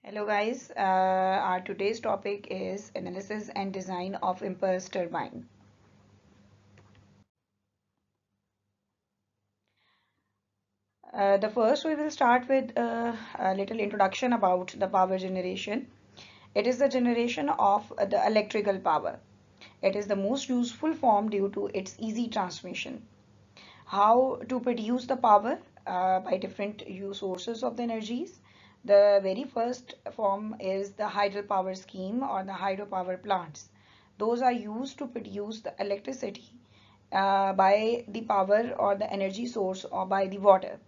Hello guys, our today's topic is analysis and design of impulse turbine. The first we will start with a little introduction about the power generation. It is the generation of the electrical power. It is the most useful form due to its easy transmission. How to produce the power by different sources of the energies. The very first form is the hydropower scheme or the hydropower plants. Those are used to produce the electricity by the power or the energy source or by the water.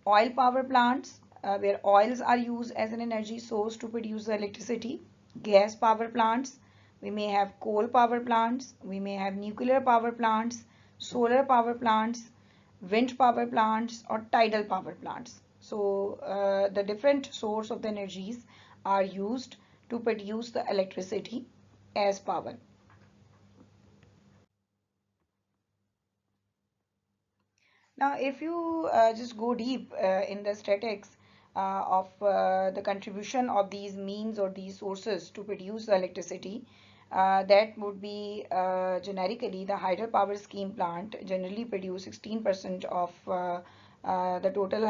Oil power plants where oils are used as an energy source to produce the electricity. Gas power plants, we may have coal power plants, we may have nuclear power plants, solar power plants, wind power plants, or tidal power plants. So the different source of the energies are used to produce the electricity as power. Now, if you just go deep in the statics of the contribution of these means or these sources to produce the electricity, that would be generically the hydropower scheme plant generally produce 16% of the total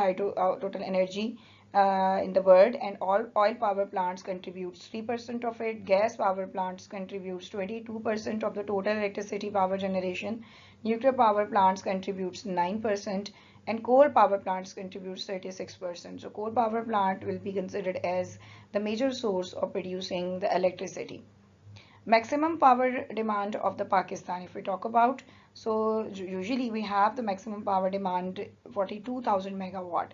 energy in the world, and all oil power plants contributes 3% of it. Gas power plants contributes 22% of the total electricity power generation. Nuclear power plants contributes 9%, and coal power plants contributes 36%. So coal power plant will be considered as the major source of producing the electricity. Maximum power demand of the Pakistan, if we talk about, so usually we have the maximum power demand 42,000 megawatt,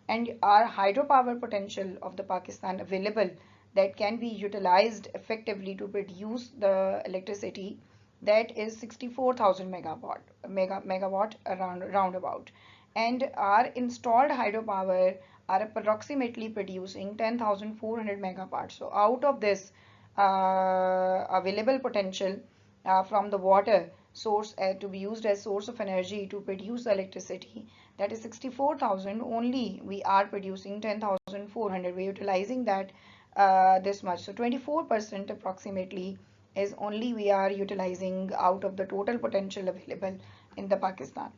and our hydropower potential of the Pakistan available that can be utilized effectively to produce the electricity, that is 64,000 megawatt around roundabout, and our installed hydropower are approximately producing 10,400 megawatt. So out of this available potential from the water source to be used as source of energy to produce electricity, that is 64,000, only we are producing 10,400. We're utilizing that this much. So 24% approximately is only we are utilizing out of the total potential available in the Pakistan.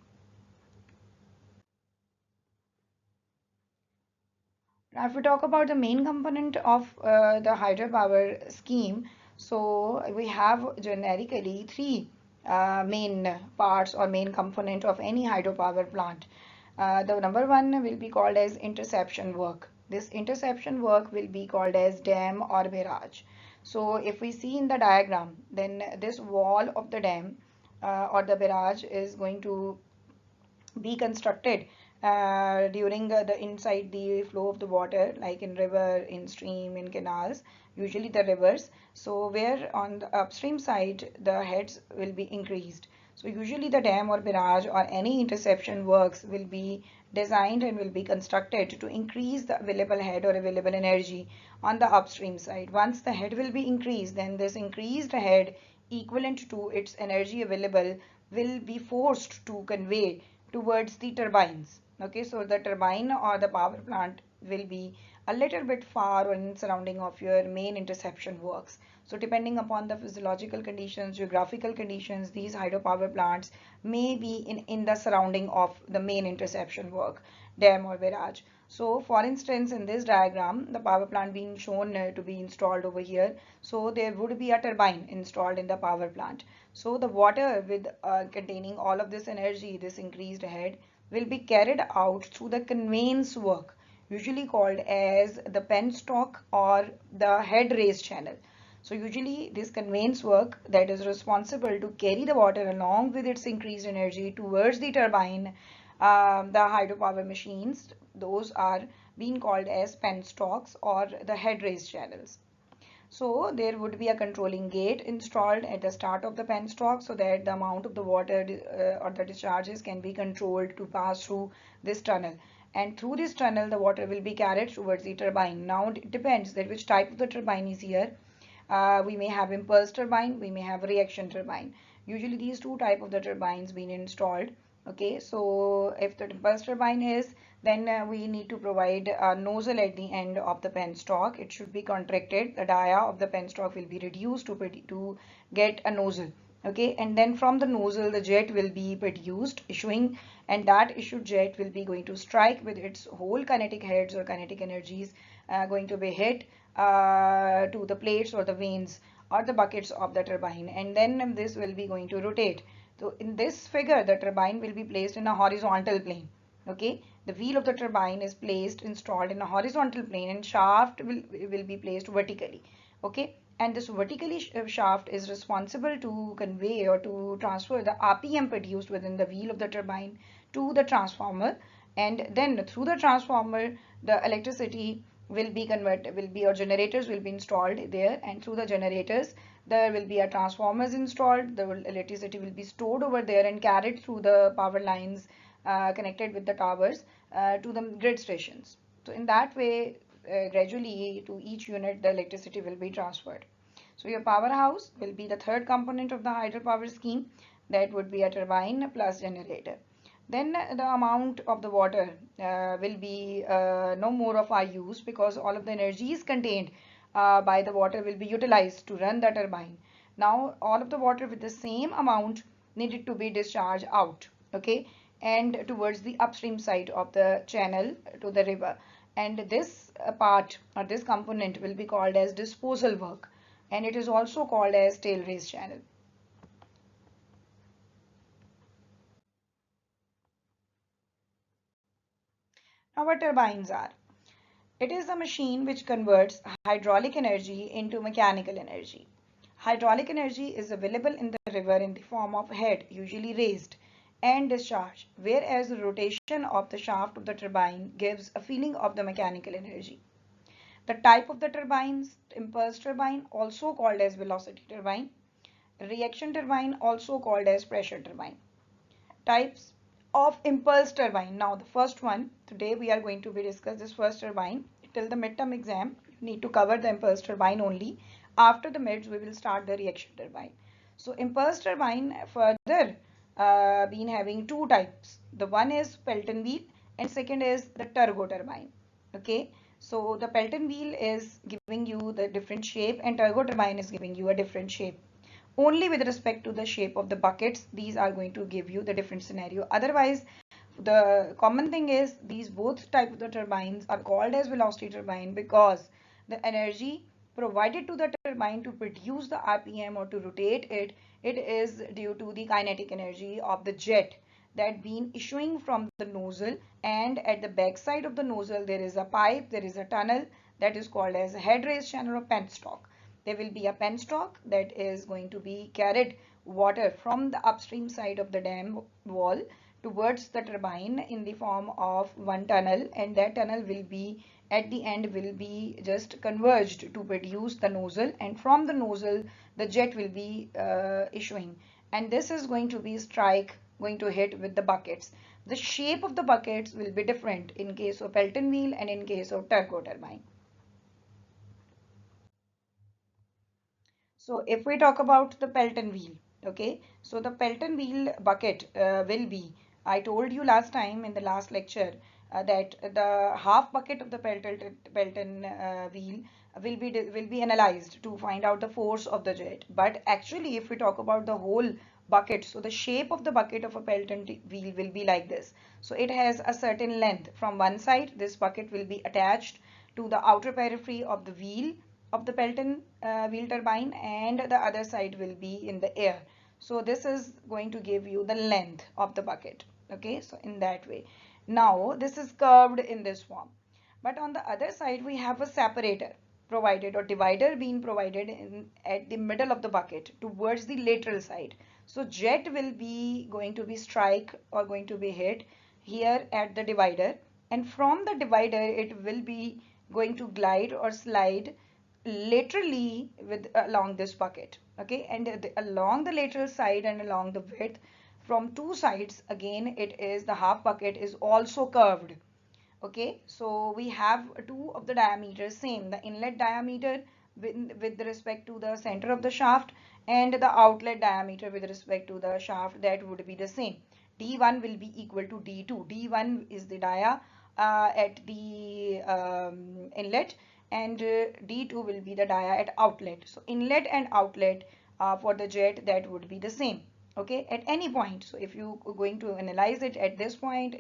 Now, if we talk about the main component of the hydropower scheme, so we have generically three main parts or main component of any hydropower plant. The number one will be called as interception work. This interception work will be called as dam or barrage. So if we see in the diagram, then this wall of the dam or the barrage is going to be constructed during the inside the flow of the water, like in river, in stream, in canals, usually the rivers. So where on the upstream side the heads will be increased. So usually the dam or barrage or any interception works will be designed and will be constructed to increase the available head or available energy on the upstream side. Once the head will be increased, then this increased head equivalent to its energy available will be forced to convey towards the turbines. Okay, so the turbine or the power plant will be a little bit far or in surrounding of your main interception works. So depending upon the physiological conditions, geographical conditions, these hydropower plants may be in the surrounding of the main interception work, dam or barrage. So for instance, in this diagram, the power plant being shown to be installed over here. So there would be a turbine installed in the power plant. So the water with containing all of this energy, this increased head, will be carried out through the conveyance work, usually called as the penstock or the head raise channel. So usually this conveyance work that is responsible to carry the water along with its increased energy towards the turbine, the hydropower machines, those are being called as penstocks or the head raise channels. So there would be a controlling gate installed at the start of the penstock so that the amount of the water or the discharges can be controlled to pass through this tunnel. And through this tunnel, the water will be carried towards the turbine. Now it depends that which type of the turbine is here. We may have impulse turbine, we may have reaction turbine. Usually these two type of the turbines being installed Okay, so if the impulse turbine is, then we need to provide a nozzle at the end of the penstock. It should be contracted. The dia of the penstock will be reduced to get a nozzle. Okay, and then from the nozzle, the jet will be produced, issuing, and that issued jet will be going to strike with its whole kinetic heads or kinetic energies, going to be hit to the plates or the vanes or the buckets of the turbine, and then this will be going to rotate. So in this figure, the turbine will be placed in a horizontal plane. Okay, the wheel of the turbine is placed installed in a horizontal plane, and shaft will be placed vertically. Okay, and this vertically shaft is responsible to convey or to transfer the RPM produced within the wheel of the turbine to the transformer, and then through the transformer, the electricity will be converted, will be, or generators will be installed there, and through the generators there will be a transformers installed. The electricity will be stored over there and carried through the power lines connected with the towers to the grid stations. So in that way, gradually to each unit the electricity will be transferred. So your powerhouse will be the third component of the hydropower scheme. That would be a turbine plus generator. Then the amount of the water will be no more of our use, because all of the energy is contained by the water will be utilized to run the turbine. Now all of the water with the same amount needed to be discharged out, okay, and towards the upstream side of the channel to the river. And this part or this component will be called as disposal work, and it is also called as tail race channel. Now what turbines are? It is a machine which converts hydraulic energy into mechanical energy. Hydraulic energy is available in the river in the form of head, usually raised, and discharge, whereas the rotation of the shaft of the turbine gives a feeling of the mechanical energy. The type of the turbines: impulse turbine, also called as velocity turbine; reaction turbine, also called as pressure turbine. Types of impulse turbine. Now the first one, today we are going to be discuss this first turbine. Till the midterm exam you need to cover the impulse turbine only. After the mids we will start the reaction turbine. So impulse turbine further been having two types. The one is Pelton wheel and second is the turbo turbine. Okay, so the Pelton wheel is giving you the different shape and turbo turbine is giving you a different shape. Only with respect to the shape of the buckets, these are going to give you the different scenario. Otherwise, the common thing is these both type of the turbines are called as velocity turbine because the energy provided to the turbine to produce the RPM or to rotate it, it is due to the kinetic energy of the jet that been issuing from the nozzle, and at the back side of the nozzle there is a pipe, there is a tunnel that is called as a head race channel or penstock. There will be a penstock that is going to be carried water from the upstream side of the dam wall towards the turbine in the form of one tunnel, and that tunnel will be at the end will be just converged to produce the nozzle, and from the nozzle the jet will be issuing, and this is going to be strike going to hit with the buckets. The shape of the buckets will be different in case of Pelton wheel and in case of turbo turbine. So if we talk about the Pelton wheel, okay, so the Pelton wheel bucket will be, I told you last time in the last lecture that the half bucket of the Pelton wheel will be analyzed to find out the force of the jet. But actually, if we talk about the whole bucket, so the shape of the bucket of a Pelton wheel will be like this. So it has a certain length. From one side, this bucket will be attached to the outer periphery of the wheel of the Pelton wheel turbine, and the other side will be in the air. So this is going to give you the length of the bucket. Okay, so in that way. Now this is curved in this form. But on the other side we have a separator provided or divider being provided at the middle of the bucket towards the lateral side. So jet will be going to be strike or going to be hit here at the divider, and from the divider it will be going to glide or slide laterally with along this bucket. Okay, and along the lateral side and along the width from two sides, again it is the half bucket is also curved. Okay, so we have two of the diameters same, the inlet diameter with respect to the center of the shaft and the outlet diameter with respect to the shaft, that would be the same. D1 will be equal to D2. D1 is the dia at the inlet, and D2 will be the dia at outlet. So inlet and outlet for the jet, that would be the same, okay, at any point. So if you are going to analyze it at this point,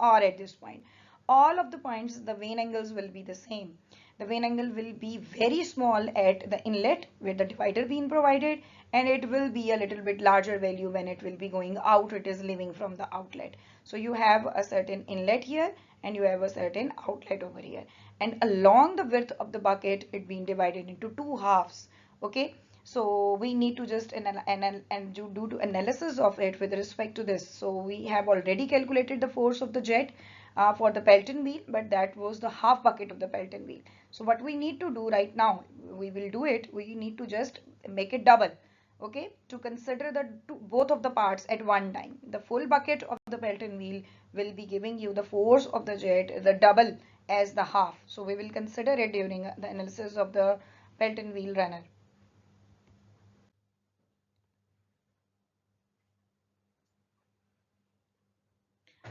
or at this point, all of the points, the vane angles will be the same. The vane angle will be very small at the inlet with the divider being provided, and it will be a little bit larger value when it will be going out, it is leaving from the outlet. So you have a certain inlet here and you have a certain outlet over here, and along the width of the bucket it being divided into two halves, okay. So we need to just do to analysis of it with respect to this. So we have already calculated the force of the jet for the Pelton wheel, but that was the half bucket of the Pelton wheel. So what we need to do right now, we will do it, we need to just make it double, okay, to consider the both of the parts at one time. The full bucket of the Pelton wheel will be giving you the force of the jet, the double as the half. So we will consider it during the analysis of the Pelton wheel runner.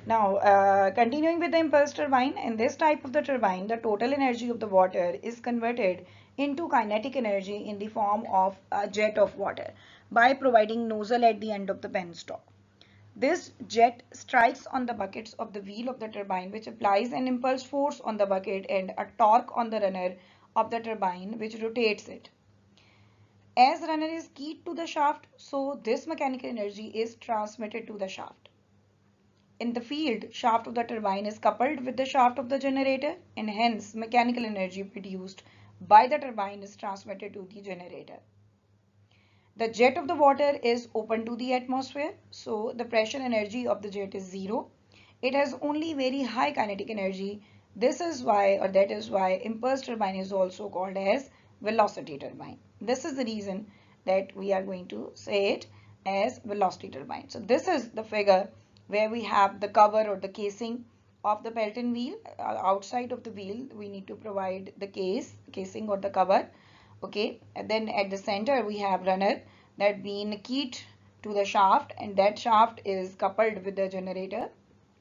Now, continuing with the impulse turbine, in this type of the turbine, the total energy of the water is converted into kinetic energy in the form of a jet of water by providing nozzle at the end of the penstock. This jet strikes on the buckets of the wheel of the turbine, which applies an impulse force on the bucket and a torque on the runner of the turbine, which rotates it. As runner is keyed to the shaft, so this mechanical energy is transmitted to the shaft. In the field, shaft of the turbine is coupled with the shaft of the generator, and hence mechanical energy produced by the turbine is transmitted to the generator. The jet of the water is open to the atmosphere, so the pressure energy of the jet is zero. It has only very high kinetic energy. This is why, or that is why, impulse turbine is also called as velocity turbine. This is the reason that we are going to say it as velocity turbine. So this is the figure where we have the cover or the casing of the Pelton wheel. Outside of the wheel, we need to provide the casing or the cover, okay. And then at the center we have runner that being keyed to the shaft, and that shaft is coupled with the generator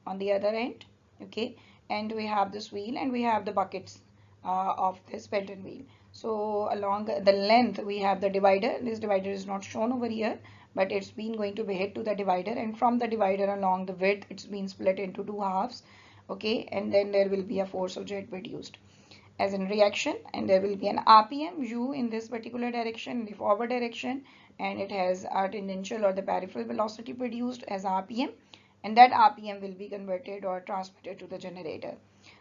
on the other end, okay. And we have this wheel and we have the buckets of this Pelton wheel. So along the length we have the divider. This divider is not shown over here, but it's been going to be hit to the divider, and from the divider along the width it's been split into two halves, okay. And then there will be a force of jet produced as in reaction, and there will be an RPM u in this particular direction, in the forward direction, and it has a tangential or the peripheral velocity produced as RPM, and that RPM will be converted or transmitted to the generator.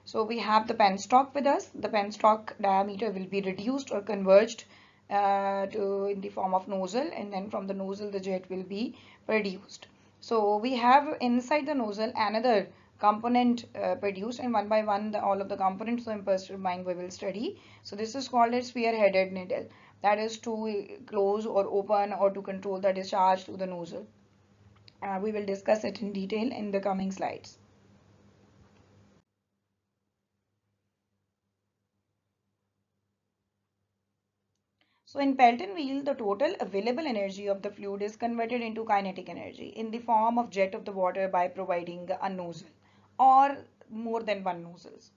So we have the penstock with us. The penstock diameter will be reduced or converged to in the form of nozzle, and then from the nozzle the jet will be produced. So we have inside the nozzle another component produced, and one by one all of the components of impulse turbine we will study. So this is called a spear-headed needle, that is to close or open or to control the discharge to the nozzle. We will discuss it in detail in the coming slides. So in Pelton wheel, the total available energy of the fluid is converted into kinetic energy in the form of jet of the water by providing a nozzle or more than one nozzles.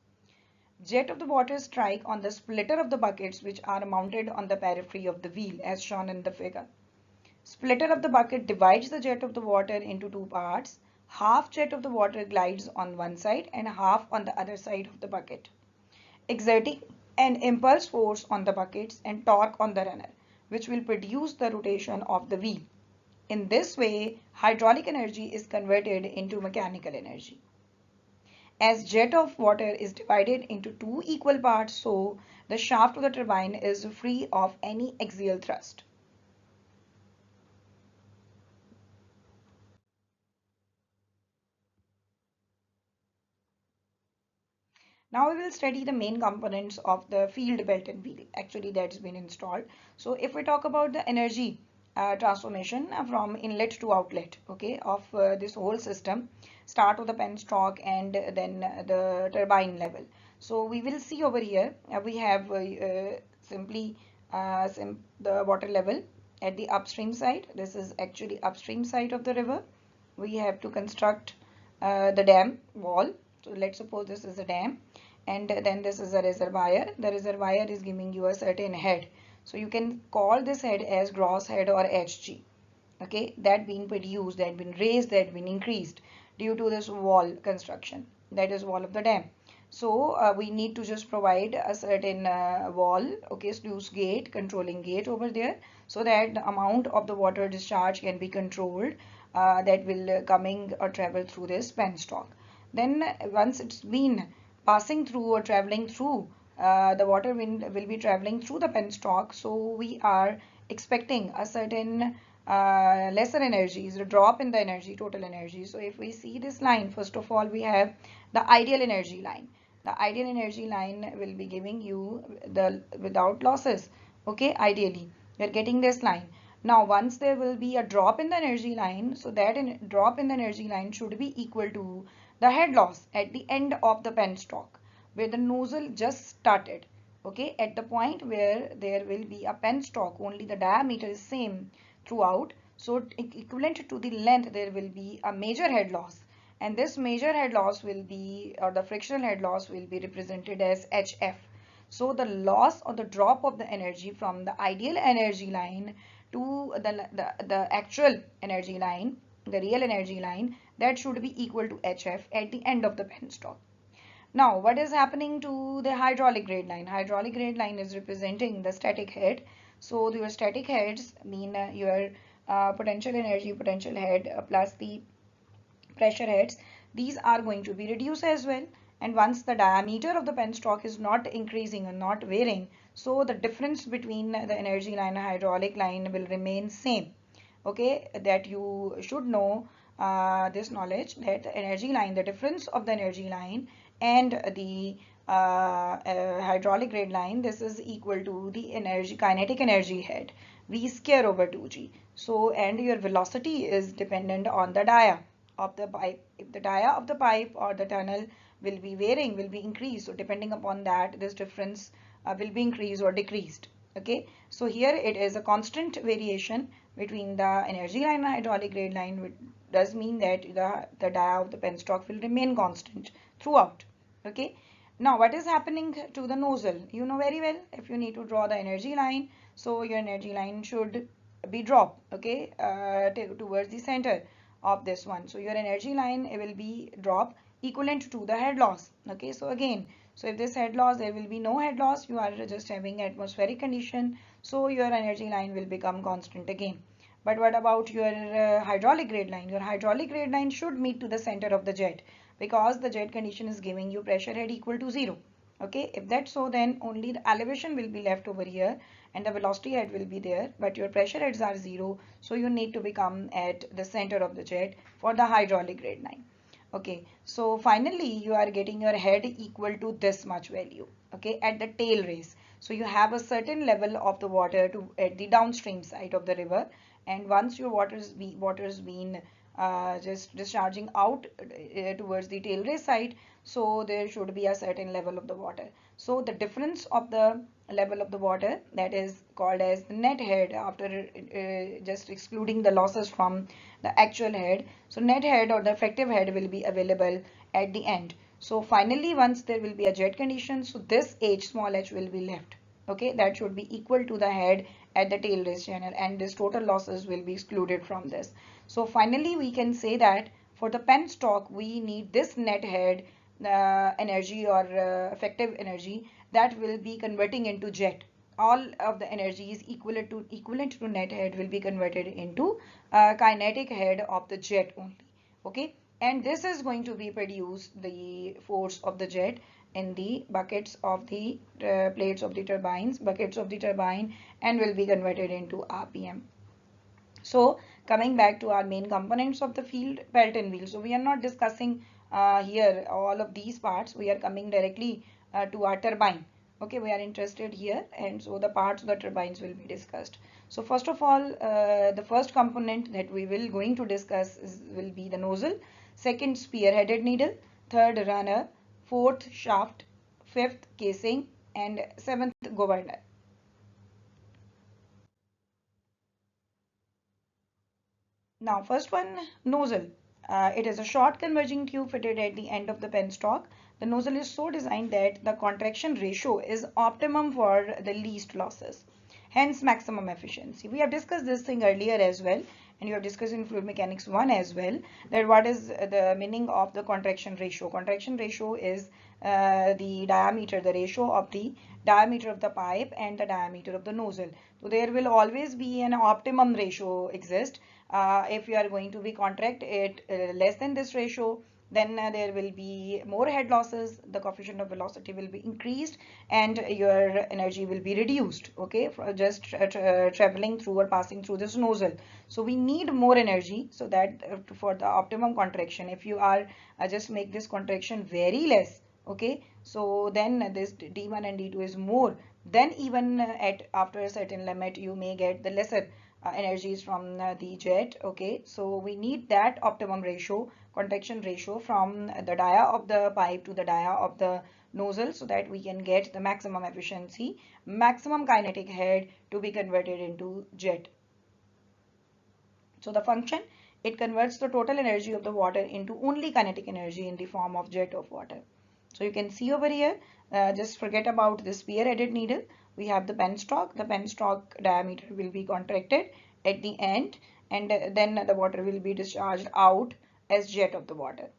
Jet of the water strike on the splitter of the buckets which are mounted on the periphery of the wheel as shown in the figure. Splitter of the bucket divides the jet of the water into two parts. Half jet of the water glides on one side and half on the other side of the bucket, exerting an impulse force on the buckets and torque on the runner, which will produce the rotation of the wheel. In this way, hydraulic energy is converted into mechanical energy. As jet of water is divided into two equal parts, so the shaft of the turbine is free of any axial thrust. Now we will study the main components of the field Pelton wheel. Actually, that's been installed. So if we talk about the energy transformation from inlet to outlet, okay, of this whole system, start with the penstock and then the turbine level. So we will see over here, we have simply the water level at the upstream side. This is actually upstream side of the river. we have to construct the dam wall. So let's suppose this is a dam, and then this is a reservoir. The reservoir is giving you a certain head. So you can call this head as gross head or HG. Okay, that been produced, that been raised, that been increased due to this wall construction, that is wall of the dam. So we need to just provide a certain wall, okay, sluice gate, controlling gate over there, so that the amount of the water discharge can be controlled, that will coming or travel through this penstock. Then once it's been passing through or traveling through, the water will be traveling through the penstock, so we are expecting a certain lesser energy, is a drop in the energy, total energy. So if we see this line, first of all we have the ideal energy line. The ideal energy line will be giving you the without losses. Okay, ideally we are getting this line. Now once there will be a drop in the energy line, so that drop in the energy line should be equal to the head loss at the end of the penstock, where the nozzle just started. Okay, at the point where there will be a penstock, only the diameter is same throughout, so equivalent to the length, there will be a major head loss, and this major head loss will be, or the frictional head loss will be represented as HF. So the loss or the drop of the energy from the ideal energy line to the actual energy line, the real energy line, that should be equal to HF at the end of the penstock. Now, what is happening to the hydraulic grade line? Hydraulic grade line is representing the static head. So your static heads mean your potential energy, potential head plus the pressure heads. These are going to be reduced as well. And once the diameter of the penstock is not increasing or not varying, so the difference between the energy line and hydraulic line will remain same. Okay, that you should know this knowledge, that the energy line, the difference of the energy line and the hydraulic grade line, this is equal to the energy, kinetic energy head, v square over 2g. So, and your velocity is dependent on the dia of the pipe. If the dia of the pipe or the tunnel will be varying, will be increased, so depending upon that, this difference will be increased or decreased. Okay, so here it is a constant variation between the energy line and hydraulic grade line, which does mean that the dia of the penstock will remain constant throughout. Okay, now what is happening to the nozzle? You know very well, if you need to draw the energy line, so your energy line should be dropped, okay, towards the center of this one. So your energy line will be dropped equivalent to the head loss. Okay, so again, so if this head loss, there will be no head loss, you are just having atmospheric condition, so your energy line will become constant again. But what about your hydraulic grade line? Your hydraulic grade line should meet to the center of the jet, because the jet condition is giving you pressure head equal to 0. Okay, if that's so, then only the elevation will be left over here and the velocity head will be there, but your pressure heads are 0, so you need to become at the center of the jet for the hydraulic grade line. Okay, so finally you are getting your head equal to this much value, okay, at the tail race. So you have a certain level of the water to at the downstream side of the river, and once your water's been just discharging out towards the tail race side, so there should be a certain level of the water. So the difference of the level of the water, that is called as the net head, after just excluding the losses from the actual head. So net head or the effective head will be available at the end. So finally, once there will be a jet condition, so this h, small h, will be left. Okay, that should be equal to the head at the tail race channel, and this total losses will be excluded from this. So finally we can say that for the penstock we need this net head energy or effective energy, that will be converting into jet. All of the energy is equivalent to net head will be converted into kinetic head of the jet only. Okay, and this is going to be produce the force of the jet in the buckets of the plates of the turbines, buckets of the turbine, and will be converted into RPM. So coming back to our main components of the field, belt and wheel. So we are not discussing here all of these parts. We are coming directly to our turbine. Okay, we are interested here, and so the parts of the turbines will be discussed. So first of all, the first component that we will going to discuss will be the nozzle. Second, spear-headed needle. Third, runner. Fourth, shaft. Fifth, casing, and seventh, governor. Now, first one, nozzle. It is a short converging tube fitted at the end of the penstock. The nozzle is so designed that the contraction ratio is optimum for the least losses, hence maximum efficiency. We have discussed this thing earlier as well, and you have discussed in fluid mechanics 1 as well, that what is the meaning of the contraction ratio. Contraction ratio is the diameter, the ratio of the diameter of the pipe and the diameter of the nozzle. So there will always be an optimum ratio exist. If you are going to be contract it less than this ratio, then there will be more head losses, the coefficient of velocity will be increased, and your energy will be reduced, okay, for just traveling through or passing through this nozzle. So we need more energy, so that for the optimum contraction, if you are just make this contraction very less, okay, so then this d1 and d2 is more, then even at after a certain limit you may get the lesser energies from the jet, okay. So we need that optimum ratio, contraction ratio, from the dia of the pipe to the dia of the nozzle, so that we can get the maximum efficiency, maximum kinetic head to be converted into jet. So the function, it converts the total energy of the water into only kinetic energy in the form of jet of water. So you can see over here, just forget about the spear-headed needle. We have the penstock. The penstock diameter will be contracted at the end, and then the water will be discharged out as jet of the water.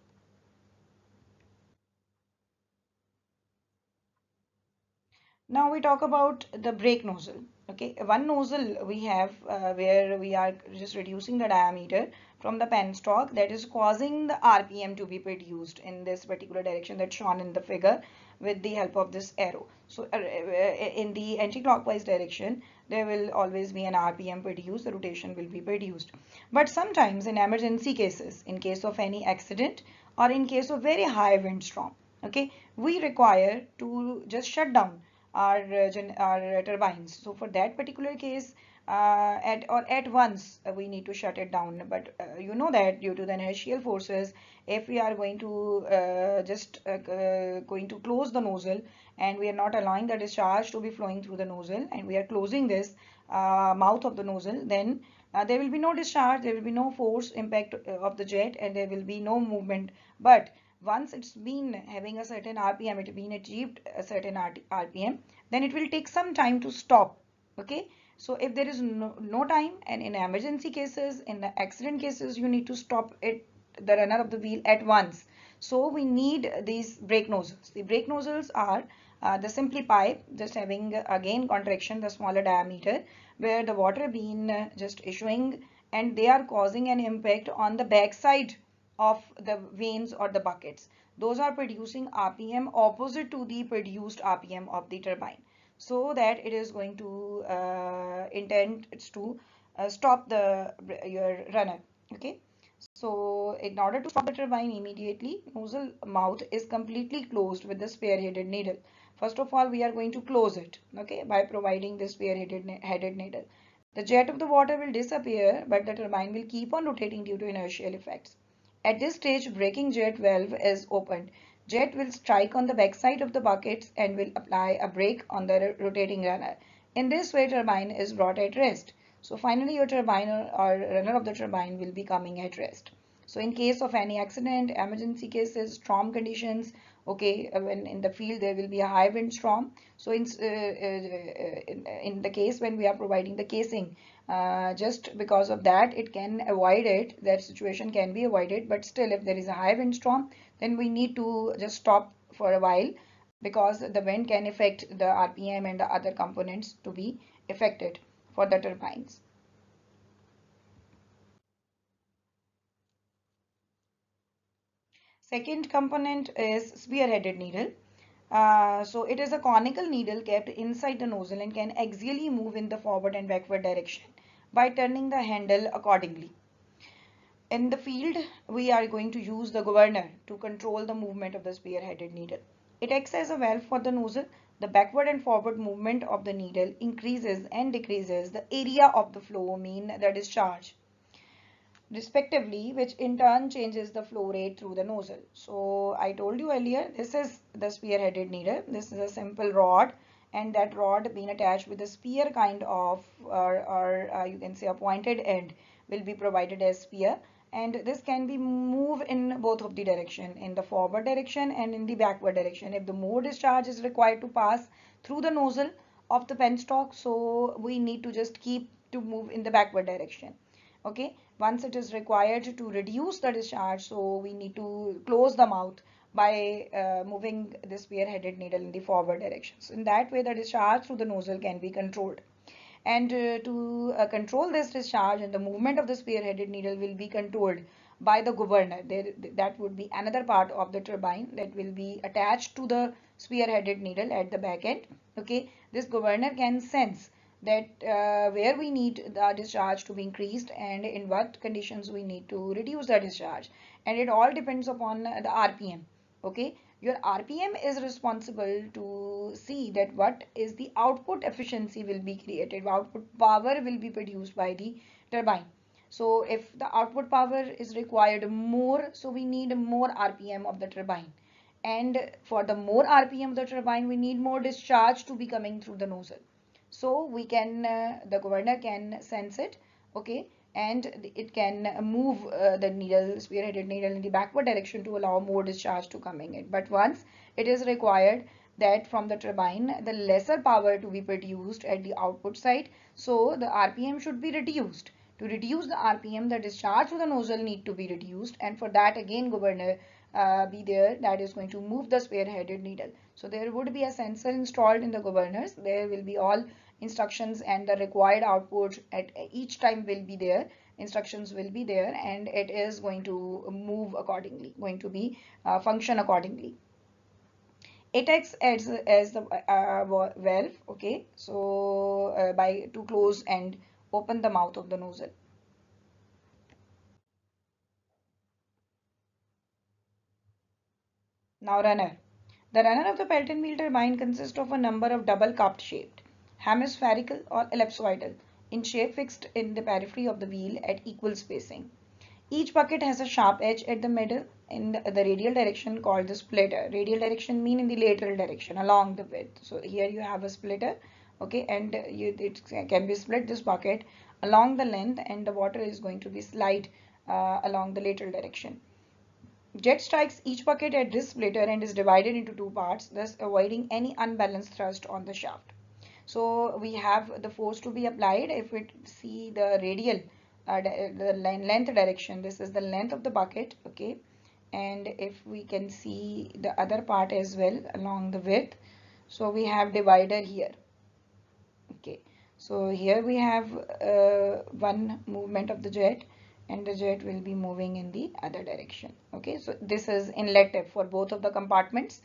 Now we talk about the brake nozzle. Okay, one nozzle we have where we are just reducing the diameter from the penstock, that is causing the RPM to be produced in this particular direction that's shown in the figure with the help of this arrow. So in the anti-clockwise direction, there will always be an RPM produced, the rotation will be produced. But sometimes in emergency cases, in case of any accident or in case of very high windstorm, okay, we require to just shut down our turbines. So for that particular case, at once we need to shut it down. But you know that due to the inertial forces, if we are going to going to close the nozzle, and we are not allowing the discharge to be flowing through the nozzle, and we are closing this mouth of the nozzle, then there will be no discharge, there will be no force impact of the jet, and there will be no movement. But once it's been having a certain RPM, it been achieved a certain RPM, then it will take some time to stop, okay. So if there is no time, and in emergency cases, in the accident cases, you need to stop it, the runner of the wheel, at once. So we need these brake nozzles. The brake nozzles are the simply pipe just having again contraction, the smaller diameter, where the water being just issuing, and they are causing an impact on the backside of the vanes or the buckets. Those are producing RPM opposite to the produced RPM of the turbine, so that it is going to intend it's to stop the your runner, okay. So in order to stop the turbine immediately, nozzle mouth is completely closed with the spear-headed needle. First of all, we are going to close it, okay, by providing this spear-headed needle. The jet of the water will disappear, but the turbine will keep on rotating due to inertial effects. At this stage, braking jet valve is opened. Jet will strike on the backside of the buckets and will apply a brake on the rotating runner. In this way, turbine is brought at rest. So finally, your turbine or runner of the turbine will be coming at rest. So in case of any accident, emergency cases, storm conditions, okay, when in the field there will be a high wind storm. So in the case when we are providing the casing, just because of that, it can avoid it, that situation can be avoided. But still, if there is a high wind storm, then we need to just stop for a while, because the wind can affect the RPM and the other components to be affected for the turbines. Second component is spear-headed needle. So it is a conical needle kept inside the nozzle and can axially move in the forward and backward direction by turning the handle accordingly. In the field, we are going to use the governor to control the movement of the spear-headed needle. It acts as a valve for the nozzle. The backward and forward movement of the needle increases and decreases the area of the flow, mean the discharge, respectively, which in turn changes the flow rate through the nozzle. So I told you earlier, this is the spear-headed needle. This is a simple rod, and that rod being attached with a spear kind of, or you can say a pointed end will be provided as spear, and this can be moved in both of the direction, in the forward direction and in the backward direction. If the more discharge is required to pass through the nozzle of the penstock, so we need to just keep to move in the backward direction. Okay, once it is required to reduce the discharge, so we need to close the mouth by moving the spear-headed needle in the forward direction. So in that way, the discharge through the nozzle can be controlled. And to control this discharge, and the movement of the spear-headed needle will be controlled by the governor. That would be another part of the turbine that will be attached to the spear-headed needle at the back end. Okay, this governor can sense that where we need the discharge to be increased and in what conditions we need to reduce the discharge, and it all depends upon the RPM. Okay, your RPM is responsible to see that what is the output efficiency will be created, output power will be produced by the turbine. So if the output power is required more, so we need more RPM of the turbine, and for the more RPM of the turbine, we need more discharge to be coming through the nozzle. So we can the governor can sense it. Okay, and it can move the needle, spear-headed needle, in the backward direction to allow more discharge to coming in. But once it is required that from the turbine the lesser power to be produced at the output side, so the RPM should be reduced. To reduce the RPM, the discharge to the nozzle need to be reduced, and for that again governor be there that is going to move the spear-headed needle. So there would be a sensor installed in the governors. There will be all instructions, and the required output at each time will be there. Instructions will be there, and it is going to move accordingly, going to be function accordingly. It acts as the valve. Okay, so by to close and open the mouth of the nozzle. Now runner. The runner of the Pelton wheel turbine consists of a number of double cupped shaped, hemispherical or ellipsoidal, in shape fixed in the periphery of the wheel at equal spacing. Each bucket has a sharp edge at the middle in the radial direction called the splitter. Radial direction mean in the lateral direction along the width. So here you have a splitter, okay, and it can be split this bucket along the length, and the water is going to be slide along the lateral direction. Jet strikes each bucket at this splitter and is divided into two parts, thus avoiding any unbalanced thrust on the shaft. So we have the force to be applied. If we see the radial, the length direction, this is the length of the bucket, okay. And if we can see the other part as well along the width, so we have divider here, okay. So here we have one movement of the jet, and the jet will be moving in the other direction. Okay, so this is inlet tip for both of the compartments.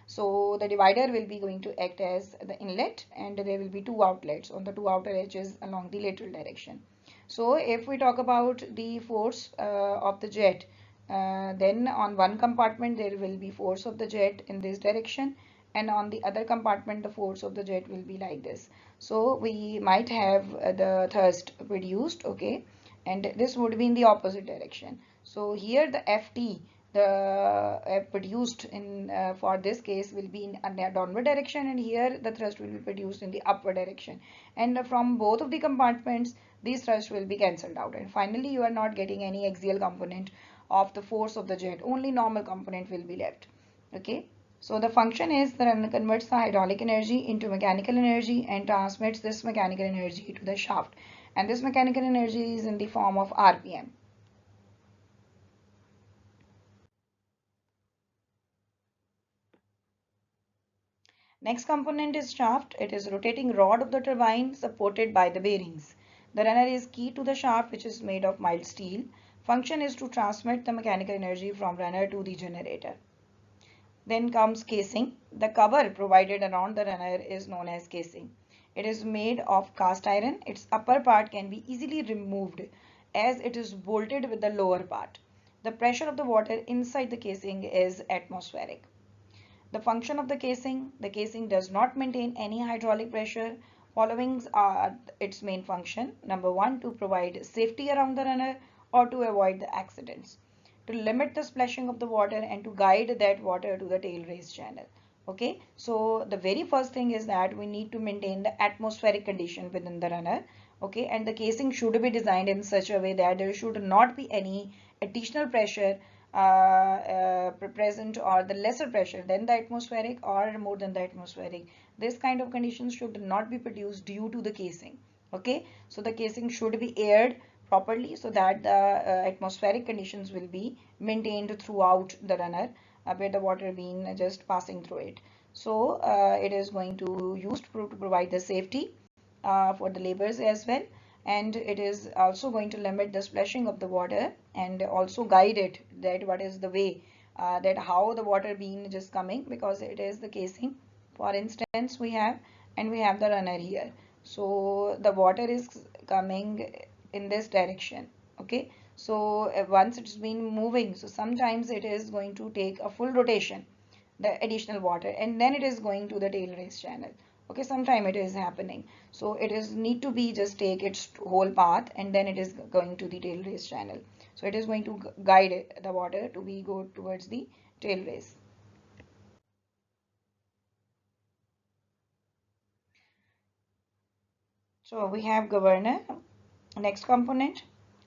So the divider will be going to act as the inlet, and there will be two outlets on the two outer edges along the lateral direction. So if we talk about the force of the jet, then on one compartment there will be force of the jet in this direction, and on the other compartment the force of the jet will be like this. So we might have the thrust produced, okay, and this would be in the opposite direction. So here the Ft, the produced in for this case will be in a downward direction, and here the thrust will be produced in the upward direction, and from both of the compartments these thrusts will be cancelled out, and finally you are not getting any axial component of the force of the jet, only normal component will be left. Okay, so the function is the runner converts the hydraulic energy into mechanical energy and transmits this mechanical energy to the shaft, and this mechanical energy is in the form of RPM. Next component is shaft. It is rotating rod of the turbine supported by the bearings. The runner is key to the shaft, which is made of mild steel. Function is to transmit the mechanical energy from runner to the generator. Then comes casing. The cover provided around the runner is known as casing. It is made of cast iron. Its upper part can be easily removed as it is bolted with the lower part. The pressure of the water inside the casing is atmospheric. The function of the casing does not maintain any hydraulic pressure. Following are its main function. Number one, to provide safety around the runner or to avoid the accidents. To limit the splashing of the water and to guide that water to the tail race channel. Okay, so the very first thing is that we need to maintain the atmospheric condition within the runner. Okay, and the casing should be designed in such a way that there should not be any additional pressure present, or the lesser pressure than the atmospheric or more than the atmospheric. This kind of conditions should not be produced due to the casing. Okay, so the casing should be aired properly so that the atmospheric conditions will be maintained throughout the runner, where the water being just passing through it. So it is going to used to provide the safety for the laborers as well, and it is also going to limit the splashing of the water and also guide it that what is the way that how the water being just coming, because it is the casing. For instance, we have the runner here, so the water is coming in this direction. Okay, so once it's been moving, so sometimes it is going to take a full rotation, the additional water, and then it is going to the tail race channel. Okay, sometime it is happening, so it is need to be just take its whole path and then it is going to the tail race channel. So it is going to guide the water to be go towards the tail race. So we have governor. Next component,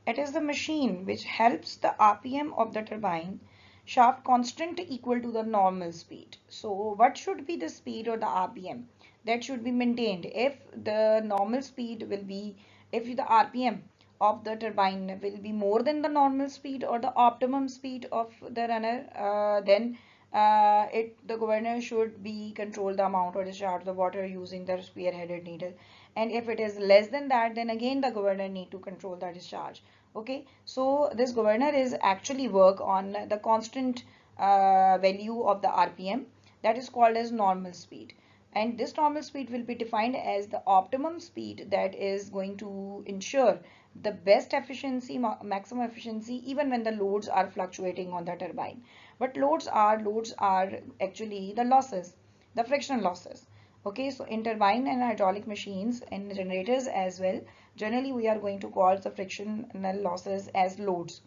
it is the machine which helps the RPM of the turbine shaft constant equal to the normal speed. So what should be the speed or the RPM that should be maintained? If the normal speed will be, if the RPM of the turbine will be more than the normal speed or the optimum speed of the runner, then the governor should be control the amount or discharge the water using the spear-headed needle. And if it is less than that, then again the governor need to control the discharge. Okay, so this governor is actually work on the constant value of the RPM, that is called as normal speed. And this normal speed will be defined as the optimum speed that is going to ensure the best efficiency, maximum efficiency, even when the loads are fluctuating on the turbine. But loads are actually the losses, the friction losses. Okay, so in turbine and hydraulic machines and generators as well, generally we are going to call the frictional losses as loads.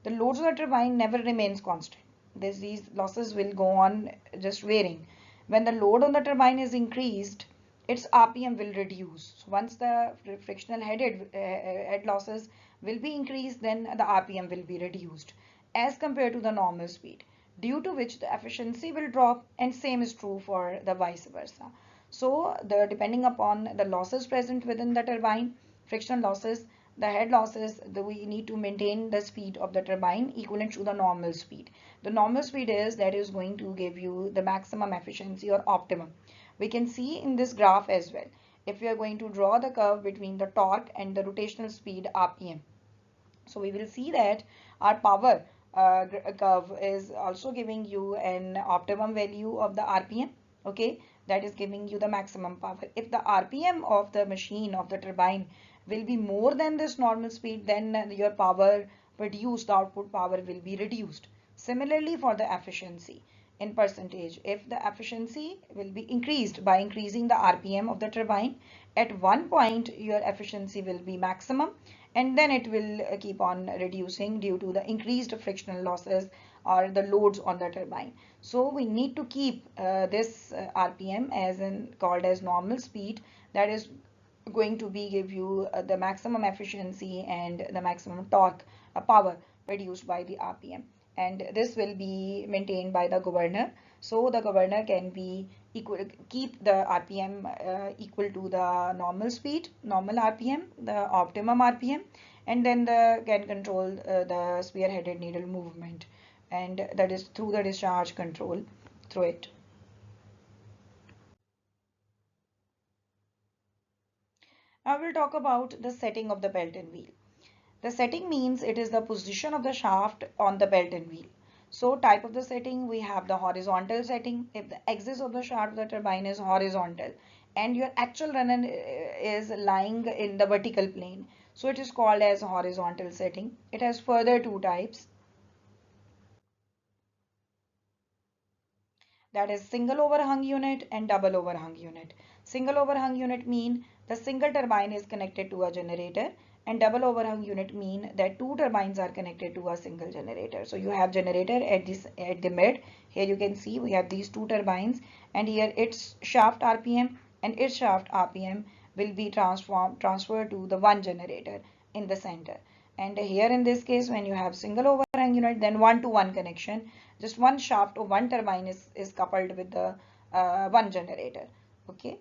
The loads of the turbine never remains constant. These losses will go on just varying. When the load on the turbine is increased, its RPM will reduce. So once the frictional head losses will be increased, then the RPM will be reduced as compared to the normal speed, due to which the efficiency will drop, and same is true for the vice versa. So the depending upon the losses present within the turbine, friction losses, the head losses, we need to maintain the speed of the turbine equivalent to the normal speed. The normal speed is that is going to give you the maximum efficiency or optimum. We can see in this graph as well. If we are going to draw the curve between the torque and the rotational speed RPM, so we will see that our power curve is also giving you an optimum value of the RPM. Okay, that is giving you the maximum power. If the RPM of the machine of the turbine will be more than this normal speed, then your power produced, the output power will be reduced. Similarly for the efficiency in percentage, if the efficiency will be increased by increasing the RPM of the turbine, at one point your efficiency will be maximum, and then it will keep on reducing due to the increased frictional losses or the loads on the turbine. So we need to keep this RPM as in called as normal speed, that is going to be give you the maximum efficiency and the maximum torque power produced by the RPM, and this will be maintained by the governor. So the governor can be equal, keep the RPM equal to the normal speed, normal RPM, the optimum RPM, and then the can control the spear-headed needle movement, and that is through the discharge control through it. Now we'll talk about the setting of the belt and wheel. The setting means it is the position of the shaft on the belt and wheel. So type of the setting, we have the horizontal setting. If the axis of the shaft of the turbine is horizontal and your actual runner is lying in the vertical plane, so it is called as horizontal setting. It has further two types, that is single overhung unit and double overhung unit. Single overhung unit mean the single turbine is connected to a generator, and double overhung unit mean that two turbines are connected to a single generator. So you have generator at the mid. Here you can see we have these two turbines, and here its shaft RPM and its shaft RPM will be transferred to the one generator in the center. And here in this case, when you have single overhang unit, then one-to-one connection, just one shaft or one turbine is coupled with the one generator. Okay.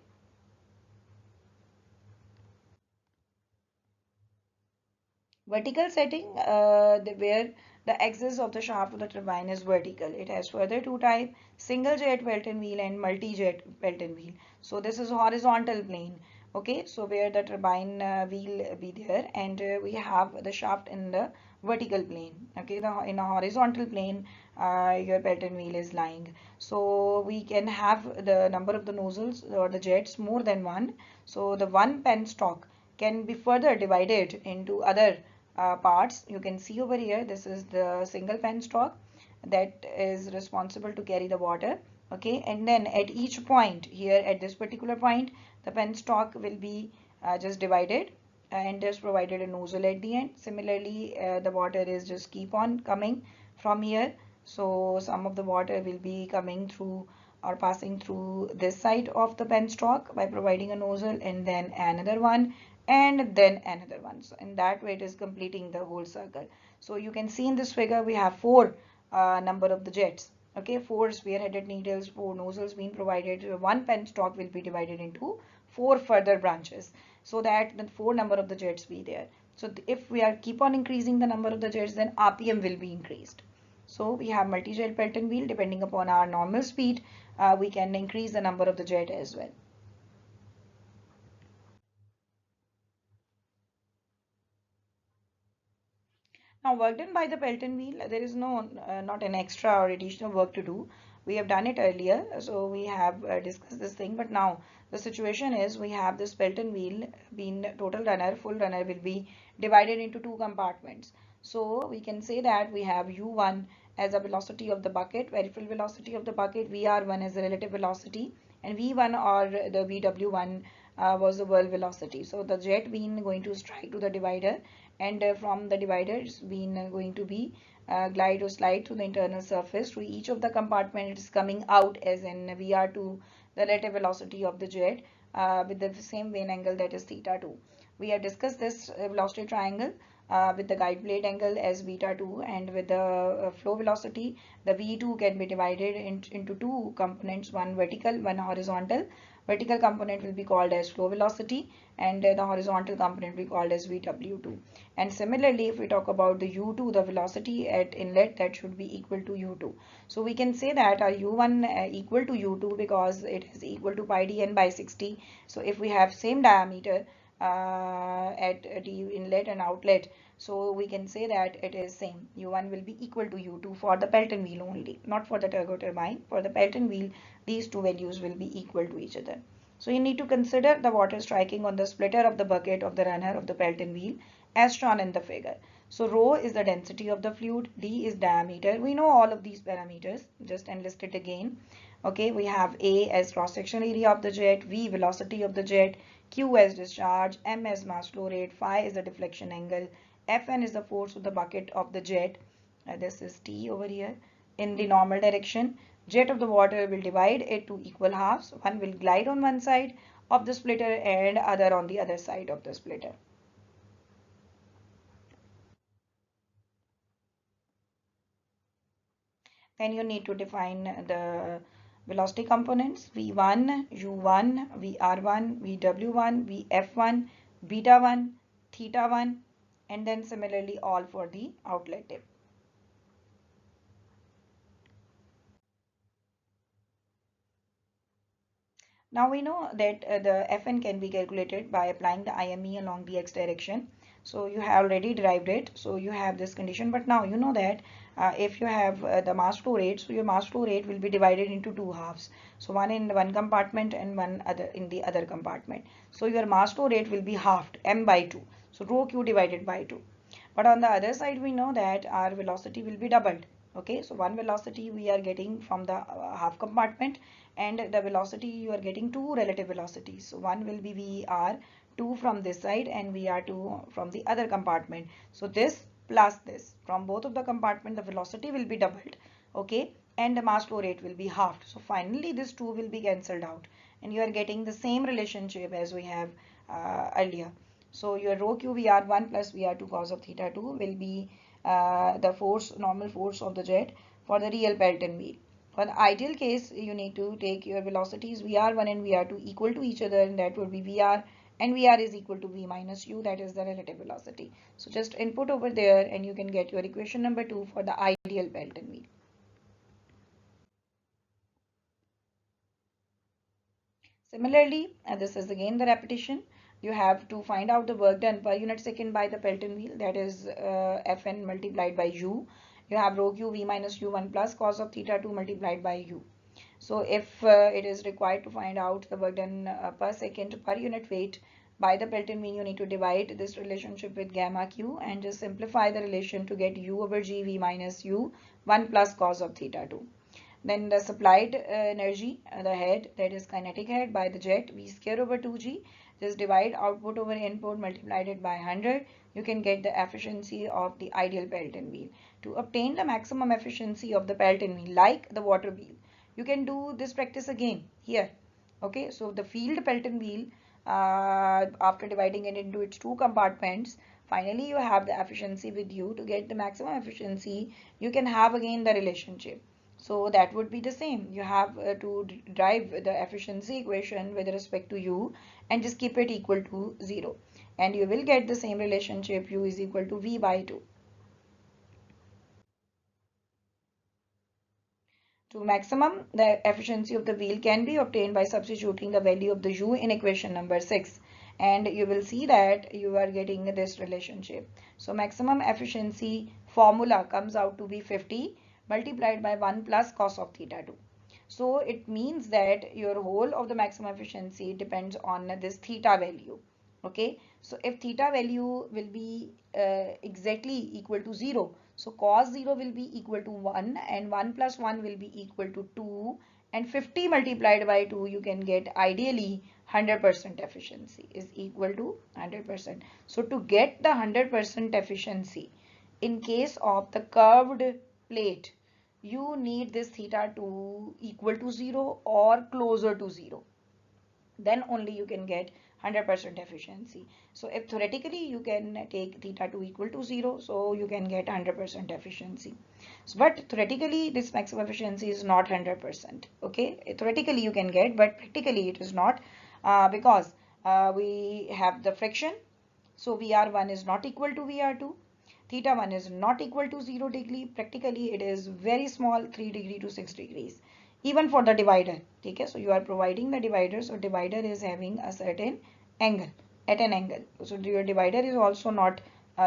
Vertical setting, where the axis of the shaft of the turbine is vertical. It has further two types: single jet Pelton wheel and multi-jet Pelton wheel. So this is horizontal plane. Okay, so where the turbine wheel be there, and we have the shaft in the vertical plane. Okay, in a horizontal plane, your Pelton wheel is lying. So we can have the number of the nozzles or the jets more than one. So the one penstock can be further divided into other parts. You can see over here, this is the single penstock that is responsible to carry the water. Okay, and then at each point here, at this particular point, the penstock will be just divided and just provided a nozzle at the end. Similarly, the water is just keep on coming from here. So some of the water will be coming through or passing through this side of the penstock by providing a nozzle, and then another one, and then another one. So in that way it is completing the whole circle. So you can see in this figure we have four number of the jets. Okay, four spear-headed needles, four nozzles being provided. One penstock will be divided into four further branches, so that the four number of the jets be there. So if we are keep on increasing the number of the jets, then RPM will be increased. So we have multi-jet Pelton wheel. Depending upon our normal speed, we can increase the number of the jet as well. Now, work done by the Pelton wheel, there is not an extra or additional work to do. We have done it earlier, so we have discussed this thing. But now the situation is we have this Pelton wheel being total runner, full runner will be divided into two compartments. So we can say that we have U1 as a velocity of the bucket, peripheral velocity of the bucket, VR1 as the relative velocity, and V1 or the VW1 was the whirl velocity. So the jet being going to strike to the divider, and from the divider it's been going to be glide or slide through the internal surface to each of the compartment. It is coming out as in VR2, the relative velocity of the jet, with the same vane angle, that is theta 2. We have discussed this velocity triangle with the guide plate angle as beta 2, and with the flow velocity, the V2 can be divided into two components, one vertical, one horizontal. Vertical component will be called as flow velocity, and the horizontal component will be called as VW2. And similarly, if we talk about the U2, the velocity at inlet, that should be equal to U2. So we can say that our U1 equal to U2 because it is equal to pi dn by 60. So if we have same diameter at the inlet and outlet, so we can say that it is same. U1 will be equal to U2 for the Pelton wheel only, not for the turbo turbine. For the Pelton wheel, these two values will be equal to each other. So you need to consider the water striking on the splitter of the bucket of the runner of the Pelton wheel as shown in the figure. So rho is the density of the fluid, d is diameter. We know all of these parameters, just enlist it again. Okay, we have A as cross-sectional area of the jet, V velocity of the jet, Q as discharge, M as mass flow rate, phi is the deflection angle, Fn is the force of the bucket of the jet. This is T over here in the normal direction. Jet of the water will divide it to equal halves. One will glide on one side of the splitter and other on the other side of the splitter. Then you need to define the velocity components: V1, U1, VR1, VW1, VF1, beta1, theta1, and then similarly all for the outlet tip. Now we know that the Fn can be calculated by applying the IME along the x direction. So you have already derived it. So you have this condition. But now you know that if you have the mass flow rate, so your mass flow rate will be divided into two halves. So one in one compartment and one other in the other compartment. So your mass flow rate will be halved, m by 2. So rho q divided by 2. But on the other side, we know that our velocity will be doubled. Okay, so one velocity we are getting from the half compartment, and the velocity you are getting two relative velocities. So one will be VR2 from this side and VR2 from the other compartment. So this plus this from both of the compartment, the velocity will be doubled. Okay, and the mass flow rate will be halved. So finally this two will be cancelled out, and you are getting the same relationship as we have earlier. So your rho q Vr1 plus Vr2 cos of theta 2 will be the force, normal force of the jet for the real Pelton wheel. For the ideal case, you need to take your velocities Vr1 and Vr2 equal to each other, and that would be Vr, and Vr is equal to V minus U, that is the relative velocity. So just input over there and you can get your equation number 2 for the ideal Pelton wheel. Similarly, and this is again the repetition, you have to find out the work done per unit second by the Pelton wheel, that is Fn multiplied by U. You have rho q V minus U1 plus cos of theta 2 multiplied by U. So if it is required to find out the work done per second per unit weight by the Pelton wheel, you need to divide this relationship with gamma q and just simplify the relation to get U over G V minus U 1 plus cos of theta 2. Then the supplied energy, the head, that is kinetic head by the jet, V square over 2G. Just divide output over input, multiplied it by 100. You can get the efficiency of the ideal Pelton wheel. To obtain the maximum efficiency of the Pelton wheel, like the water wheel, you can do this practice again here. Okay, so the field Pelton wheel, after dividing it into its two compartments, finally you have the efficiency with you. To get the maximum efficiency, you can have again the relationship. So that would be the same. You have to drive the efficiency equation with respect to U and just keep it equal to 0. And you will get the same relationship, U is equal to V by 2. To maximum, the efficiency of the wheel can be obtained by substituting the value of the U in equation number 6. And you will see that you are getting this relationship. So maximum efficiency formula comes out to be 50 multiplied by 1 plus cos of theta 2. So it means that your whole of the maximum efficiency depends on this theta value. Okay, so if theta value will be exactly equal to 0, so cos 0 will be equal to 1 and 1 plus 1 will be equal to 2, and 50 multiplied by 2 you can get ideally 100% efficiency is equal to 100%. So to get the 100% efficiency in case of the curved plate, you need this theta to equal to 0 or closer to 0. Then only you can get 100% efficiency. So if theoretically you can take theta to equal to 0, so you can get 100% efficiency. So, but theoretically this maximum efficiency is not 100%. Okay, theoretically you can get, but practically it is not, because we have the friction. So Vr1 is not equal to Vr2. Theta 1 is not equal to 0 degree. Practically it is very small, 3 degree to 6 degrees. Even for the divider. Okay, so you are providing the divider. So divider is having a certain angle, at an angle. So your divider is also not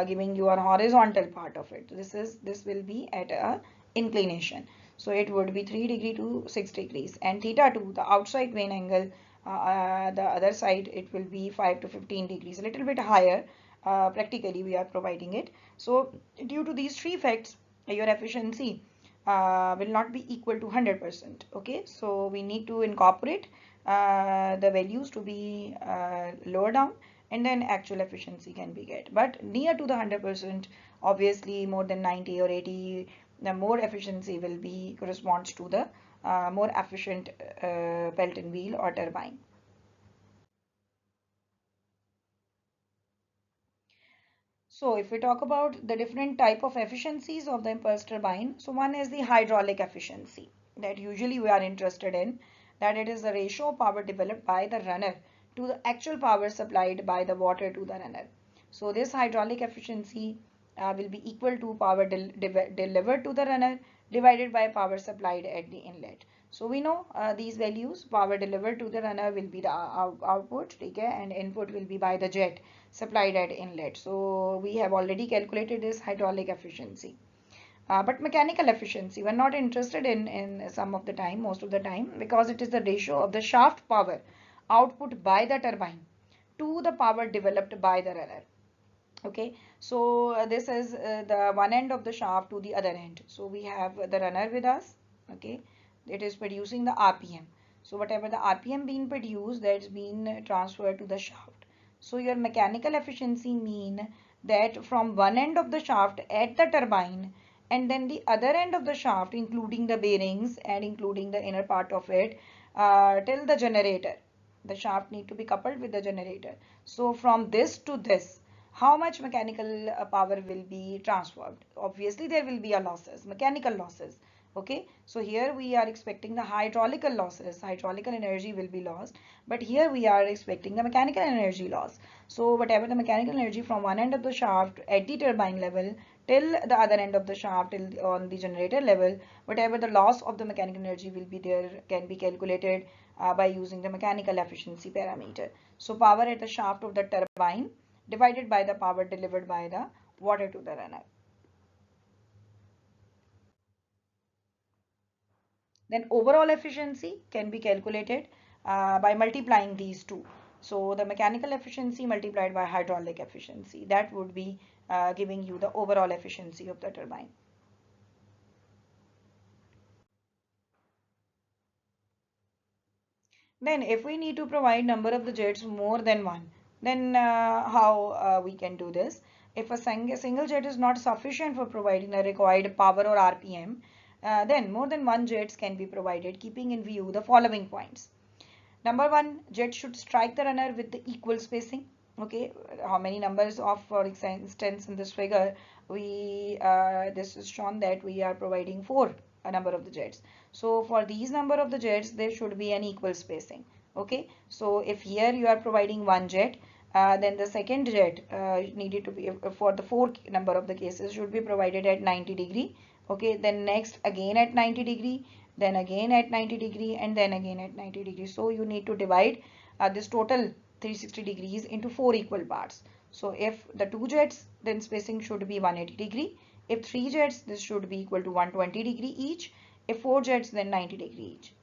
giving you a horizontal part of it. This will be at a inclination. So it would be 3 degree to 6 degrees. And theta 2, the outside vane angle, the other side, it will be 5 to 15 degrees, a little bit higher. Practically we are providing it. So due to these three facts, your efficiency will not be equal to 100%. Okay, so we need to incorporate the values to be lower down, and then actual efficiency can be get. But near to the 100%, obviously more than 90 or 80, the more efficiency will be corresponds to the more efficient Pelton wheel or turbine. So if we talk about the different type of efficiencies of the impulse turbine, so one is the hydraulic efficiency that usually we are interested in, that it is the ratio of power developed by the runner to the actual power supplied by the water to the runner. So this hydraulic efficiency will be equal to power delivered to the runner divided by power supplied at the inlet. So we know these values, power delivered to the runner will be the output, okay, and input will be by the jet supplied at inlet. So we have already calculated this hydraulic efficiency. But mechanical efficiency, we're not interested in some of the time, most of the time, because it is the ratio of the shaft power output by the turbine to the power developed by the runner. Okay, so this is the one end of the shaft to the other end. So we have the runner with us. Okay, it is producing the RPM. So whatever the RPM being produced, that's been transferred to the shaft. So your mechanical efficiency mean that from one end of the shaft at the turbine and then the other end of the shaft, including the bearings and including the inner part of it, till the generator. The shaft need to be coupled with the generator. So from this to this, how much mechanical power will be transferred? Obviously, there will be a losses, mechanical losses. Okay, so here we are expecting the hydraulical losses, hydraulical energy will be lost, but here we are expecting the mechanical energy loss. So whatever the mechanical energy from one end of the shaft at the turbine level till the other end of the shaft till on the generator level, whatever the loss of the mechanical energy will be there can be calculated by using the mechanical efficiency parameter. So power at the shaft of the turbine divided by the power delivered by the water to the runner. Then overall efficiency can be calculated by multiplying these two. So the mechanical efficiency multiplied by hydraulic efficiency, that would be giving you the overall efficiency of the turbine. Then if we need to provide number of the jets more than one, then how we can do this? If a single jet is not sufficient for providing the required power or RPM, then more than one jets can be provided, keeping in view the following points. Number one, jet should strike the runner with the equal spacing. Okay, how many numbers of, for instance, in this figure, this is shown that we are providing four a number of the jets. So for these number of the jets, there should be an equal spacing. Okay, so if here you are providing one jet, then the second jet needed to be for the four number of the cases should be provided at 90 degree. Okay, then next again at 90 degree, then again at 90 degree, and then again at 90 degree. So you need to divide this total 360 degrees into four equal parts. So if the two jets, then spacing should be 180 degree. If three jets, this should be equal to 120 degree each. If four jets, then 90 degree each.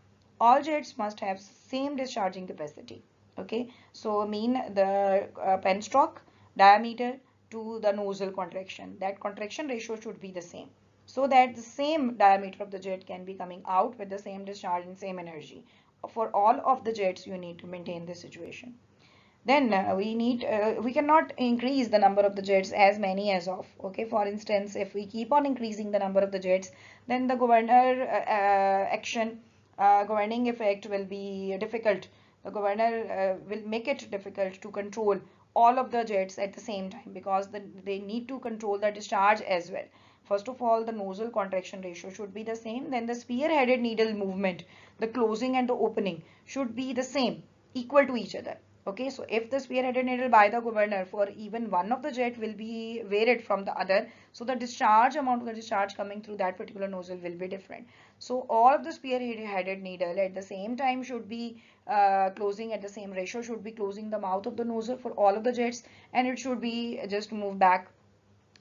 All jets must have same discharging capacity. Okay, so mean the penstock diameter to the nozzle contraction, that contraction ratio should be the same, so that the same diameter of the jet can be coming out with the same discharge and same energy. For all of the jets, you need to maintain this situation. Then we cannot increase the number of the jets as many as of. Okay, for instance, if we keep on increasing the number of the jets, then the action governing effect will be difficult. The governor will make it difficult to control all of the jets at the same time, because they need to control the discharge as well. First of all, the nozzle contraction ratio should be the same. Then the spear-headed needle movement, the closing and the opening should be the same, equal to each other. Okay, so if the spear-headed needle by the governor for even one of the jet will be varied from the other, so the discharge amount of the discharge coming through that particular nozzle will be different. So all of the spear-headed needle at the same time should be closing at the same ratio, should be closing the mouth of the nozzle for all of the jets, and it should be just move back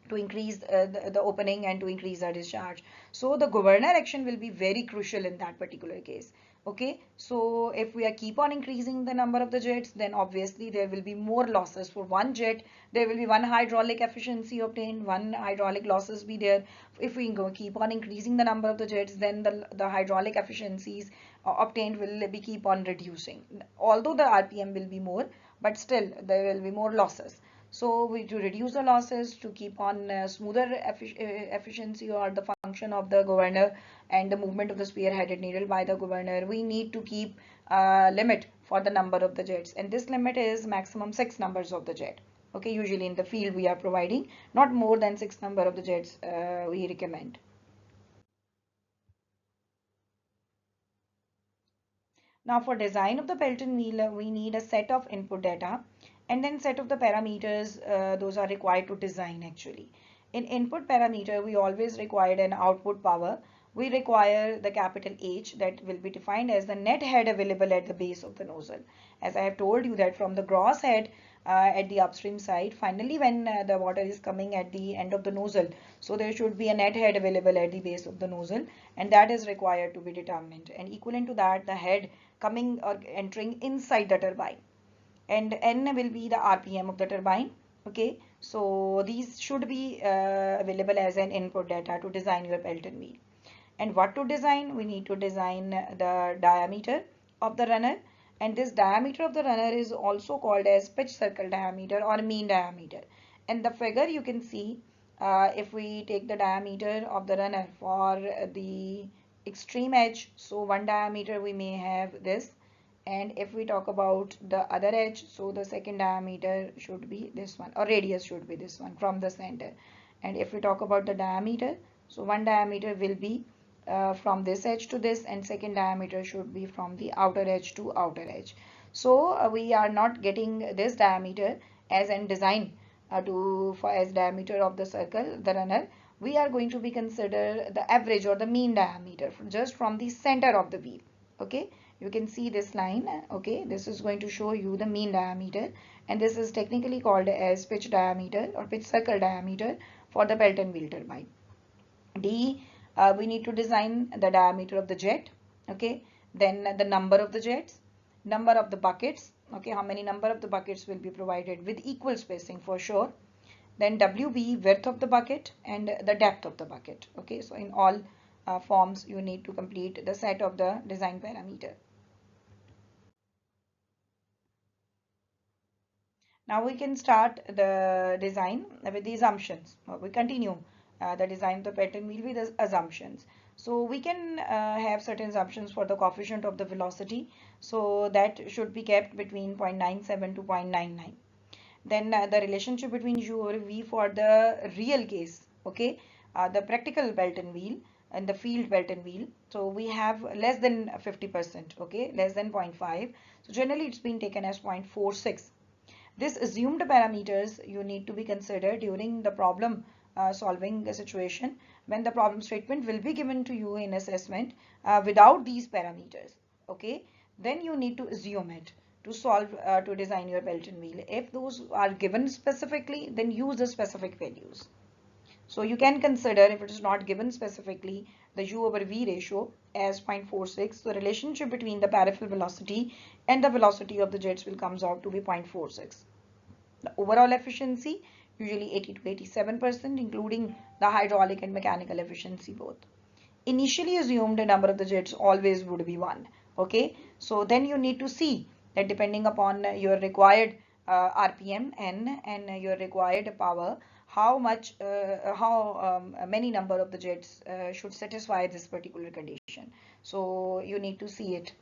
to increase the opening and to increase our discharge. So the governor action will be very crucial in that particular case. Okay, so if we are keep on increasing the number of the jets, then obviously there will be more losses. For one jet, there will be one hydraulic efficiency obtained, one hydraulic losses be there. If we go keep on increasing the number of the jets, then the hydraulic efficiencies obtained will be keep on reducing. Although the RPM will be more, but still there will be more losses. So to reduce the losses, to keep on smoother efficiency or the function of the governor and the movement of the spear-headed needle by the governor, we need to keep limit for the number of the jets, and this limit is maximum 6 numbers of the jet. Okay, usually in the field we are providing not more than 6 number of the jets we recommend. Now for design of the Pelton wheel, we need a set of input data and then set of the parameters those are required to design actually. In input parameter, we always required an output power. We require the capital H that will be defined as the net head available at the base of the nozzle. As I have told you that from the gross head at the upstream side, finally when the water is coming at the end of the nozzle, so there should be a net head available at the base of the nozzle, and that is required to be determined, and equivalent to that the head coming or entering inside the turbine, and N will be the RPM of the turbine. Okay, so these should be available as an input data to design your Pelton wheel. And what to design? We need to design the diameter of the runner, and this diameter of the runner is also called as pitch circle diameter or mean diameter. In the figure you can see, if we take the diameter of the runner for the extreme edge, so one diameter we may have this, And if we talk about the other edge, so the second diameter should be this one, or radius should be this one from the center. And if we talk about the diameter, so one diameter will be from this edge to this, and second diameter should be from the outer edge to outer edge. So we are not getting this diameter as in design for as diameter of the circle, the runner. We are going to be consider the average or the mean diameter just from the center of the wheel. Okay, you can see this line. Okay, this is going to show you the mean diameter, and this is technically called as pitch diameter or pitch circle diameter for the Pelton wheel turbine. D, we need to design the diameter of the jet. Okay, then the number of the jets, number of the buckets. Okay, how many number of the buckets will be provided with equal spacing for sure. Then WB, width of the bucket, and the depth of the bucket. Okay, so in all forms you need to complete the set of the design parameter. Now we can start the design with the assumptions. We continue the design of the Pelton wheel with the assumptions. So we can have certain assumptions for the coefficient of the velocity. So that should be kept between 0.97 to 0.99. Then the relationship between U over V for the real case, okay, the practical Pelton wheel and the field Pelton wheel. So we have less than 50%, okay, less than 0.5. So generally it's been taken as 0.46. This assumed parameters you need to be considered during the problem solving situation when the problem statement will be given to you in assessment without these parameters. Okay, then you need to assume it to solve to design your Pelton wheel. If those are given specifically, then use the specific values. So you can consider, if it is not given specifically, the U over V ratio as 0.46. The relationship between the peripheral velocity and the velocity of the jets will comes out to be 0.46. The overall efficiency, usually 80 to 87%, including the hydraulic and mechanical efficiency both. Initially assumed number of the jets always would be 1. Okay, so then you need to see that depending upon your required RPM N and your required power, how many number of the jets should satisfy this particular condition. So you need to see it.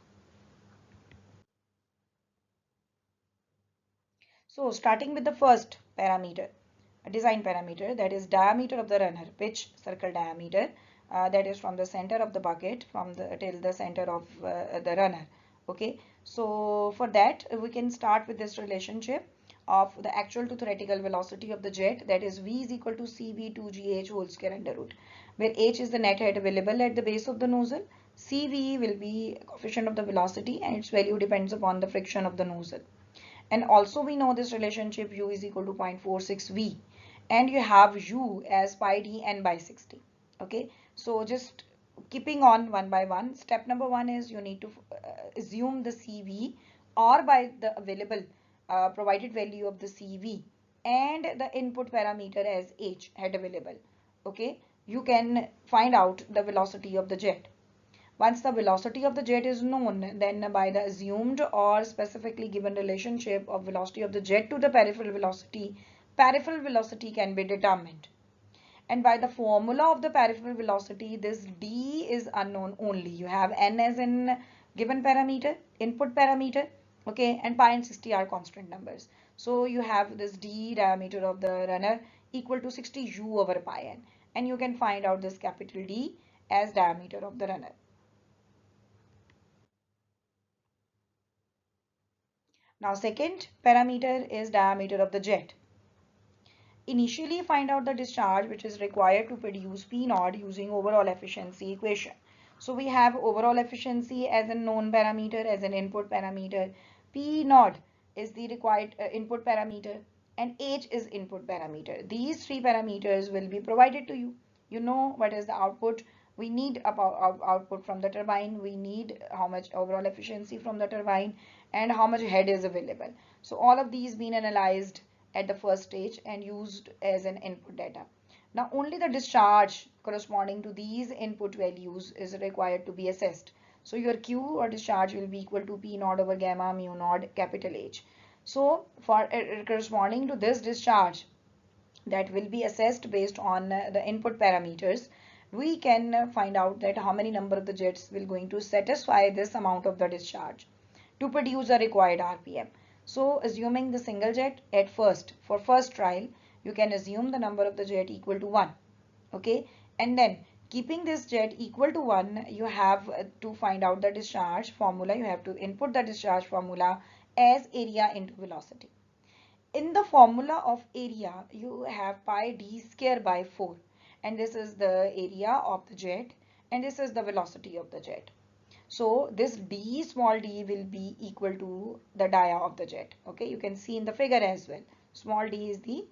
So starting with the first parameter, a design parameter, that is diameter of the runner, pitch circle diameter, that is from the center of the bucket from the till the center of the runner. Okay, so for that we can start with this relationship of the actual to theoretical velocity of the jet, that is V is equal to CV2GH whole square under root, where H is the net height available at the base of the nozzle, CV will be coefficient of the velocity and its value depends upon the friction of the nozzle. And also we know this relationship U is equal to 0.46 V, and you have U as pi d n by 60. Okay, so just keeping on one by one. Step number one is you need to assume the CV or by the available provided value of the CV and the input parameter as H head available. Okay, you can find out the velocity of the jet. Once the velocity of the jet is known, then by the assumed or specifically given relationship of velocity of the jet to the peripheral velocity can be determined. And by the formula of the peripheral velocity, this d is unknown only. You have n as in given parameter, input parameter, okay, and pi and 60 are constant numbers. So you have this d diameter of the runner equal to 60 u over pi n, and you can find out this capital D as diameter of the runner. Now second parameter is diameter of the jet. Initially find out the discharge which is required to produce P naught using overall efficiency equation. So we have overall efficiency as a known parameter, as an input parameter. P naught is the required input parameter and H is input parameter. These three parameters will be provided to you. You know what is the output. We need about output from the turbine. We need how much overall efficiency from the turbine and how much head is available. So all of these being analyzed at the first stage and used as an input data. Now only the discharge corresponding to these input values is required to be assessed. So your Q or discharge will be equal to P naught over gamma mu naught capital H. So for corresponding to this discharge that will be assessed based on the input parameters, we can find out that how many number of the jets will going to satisfy this amount of the discharge. to produce the required RPM. So assuming the single jet at first, for first trial, you can assume the number of the jet equal to 1. Okay, and then keeping this jet equal to 1, you have to find out the discharge formula. You have to input the discharge formula as area into velocity. In the formula of area, you have pi d square by 4, and this is the area of the jet and this is the velocity of the jet. So this d small d will be equal to the dia of the jet. Okay, you can see in the figure as well. Small d is the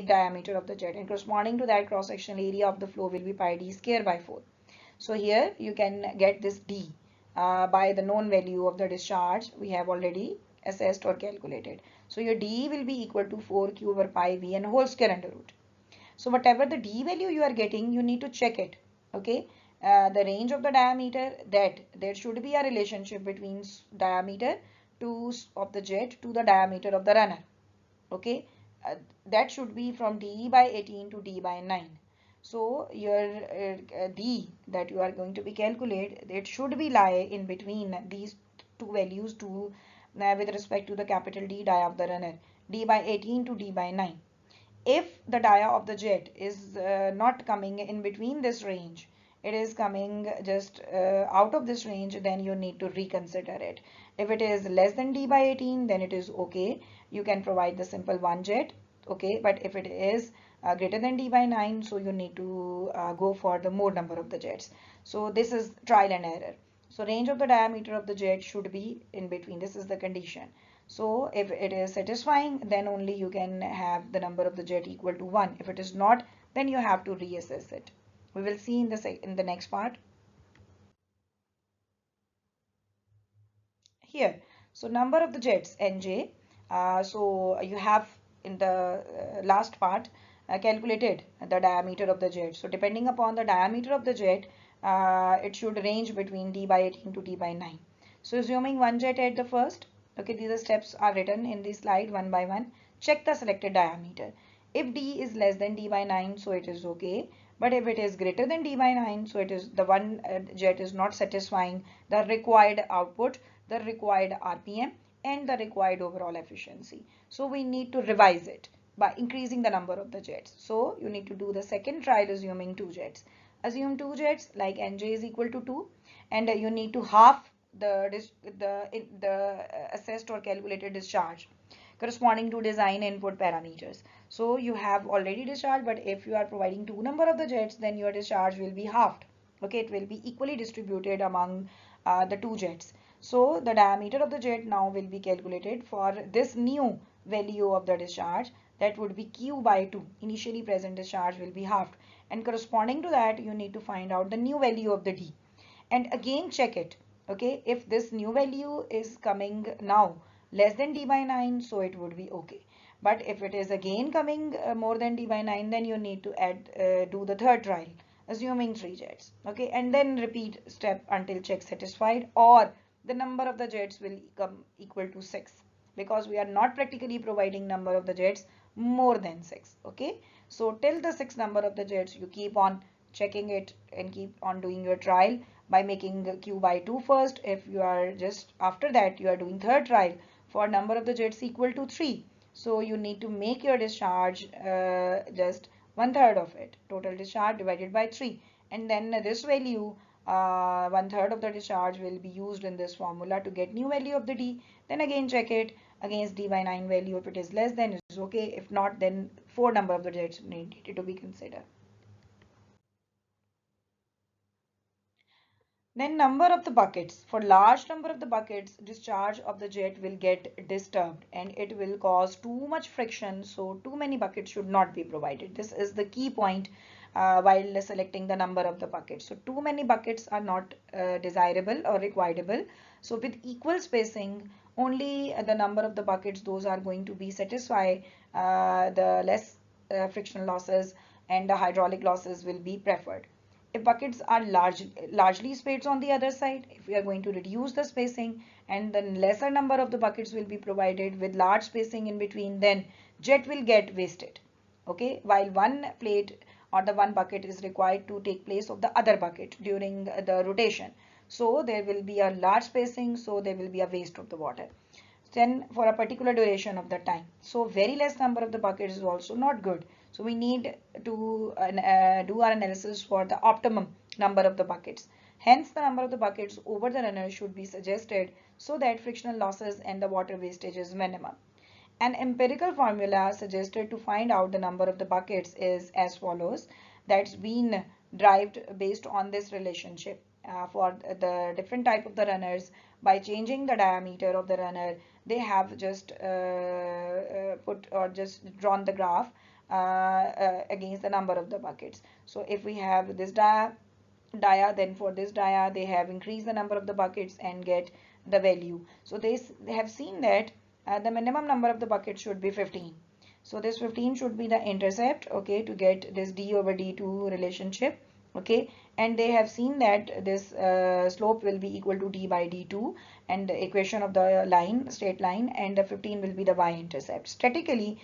diameter of the jet, and corresponding to that cross-sectional area of the flow will be pi d square by 4. So here you can get this d by the known value of the discharge we have already assessed or calculated. So your d will be equal to 4q over pi v and whole square under root. So whatever the d value you are getting, you need to check it. Okay, the range of the diameter, that there should be a relationship between diameter of the jet to the diameter of the runner. Okay, that should be from d by 18 to d by 9. So your d that you are going to be calculate, it should be lie in between these two values to with respect to the capital D dia of the runner, d by 18 to d by 9. If the dia of the jet is not coming in between this range, it is coming just out of this range, then you need to reconsider it. If it is less than d by 18, then it is okay. You can provide the simple one jet. Okay, but if it is greater than d by 9, so you need to go for the more number of the jets. So this is trial and error. So range of the diameter of the jet should be in between. This is the condition. So if it is satisfying, then only you can have the number of the jet equal to 1. If it is not, then you have to reassess it. We will see in the next part. Here, so number of the jets nj. So you have in the last part calculated the diameter of the jet. So depending upon the diameter of the jet, it should range between d by 18 to d by 9. So assuming one jet at the first, okay, these steps are written in the slide one by one. Check the selected diameter. If d is less than d by 9, so it is okay. But if it is greater than d by 9, so it is the one jet is not satisfying the required output, the required RPM, and the required overall efficiency. So we need to revise it by increasing the number of the jets. So you need to do the second trial assuming 2 jets. Assume 2 jets like nj is equal to 2, and you need to half the assessed or calculated discharge corresponding to design input parameters. So you have already discharged, but if you are providing 2 number of the jets, then your discharge will be halved. Okay, it will be equally distributed among the 2 jets. So the diameter of the jet now will be calculated for this new value of the discharge, that would be q by 2. Initially present discharge will be halved, and corresponding to that you need to find out the new value of the d, and again check it. Okay, if this new value is coming now less than d by 9, so it would be okay. But if it is again coming more than d by 9, then you need to do the third trial assuming 3 jets. Okay, and then repeat step until check satisfied, or the number of the jets will come equal to 6, because we are not practically providing number of the jets more than 6. Okay, so till the 6 number of the jets, you keep on checking it and keep on doing your trial by making q by 2 first. If you are just after that you are doing third trial for number of the jets equal to 3, so you need to make your discharge just 1/3 of it, total discharge divided by 3, and then this value 1/3 of the discharge will be used in this formula to get new value of the d. Then again check it against d by 9 value. If it is less, then it is okay. If not, then 4 number of the jets needed to be considered. Then number of the buckets. For large number of the buckets, discharge of the jet will get disturbed and it will cause too much friction. So too many buckets should not be provided. This is the key point while selecting the number of the buckets. So too many buckets are not desirable or requireable. So with equal spacing, only the number of the buckets, those are going to be satisfy the less frictional losses, and the hydraulic losses will be preferred. If buckets are largely spaced on the other side, if we are going to reduce the spacing and the lesser number of the buckets will be provided with large spacing in between, then jet will get wasted. Okay, while one plate or the one bucket is required to take place of the other bucket during the rotation. So there will be a large spacing, so there will be a waste of the water. Then for a particular duration of the time. So very less number of the buckets is also not good. So we need to do our analysis for the optimum number of the buckets. Hence the number of the buckets over the runner should be suggested so that frictional losses and the water wastage is minimum. An empirical formula suggested to find out the number of the buckets is as follows. That's been derived based on this relationship. For the different type of the runners, by changing the diameter of the runner, they have just put or just drawn the graph against the number of the buckets. So if we have this dia, then for this dia they have increased the number of the buckets and get the value. So they have seen that the minimum number of the buckets should be 15. So this 15 should be the intercept, okay, to get this d over d2 relationship, okay, and they have seen that this slope will be equal to d by d2 and the equation of the line, straight line, and the 15 will be the y-intercept. Statistically,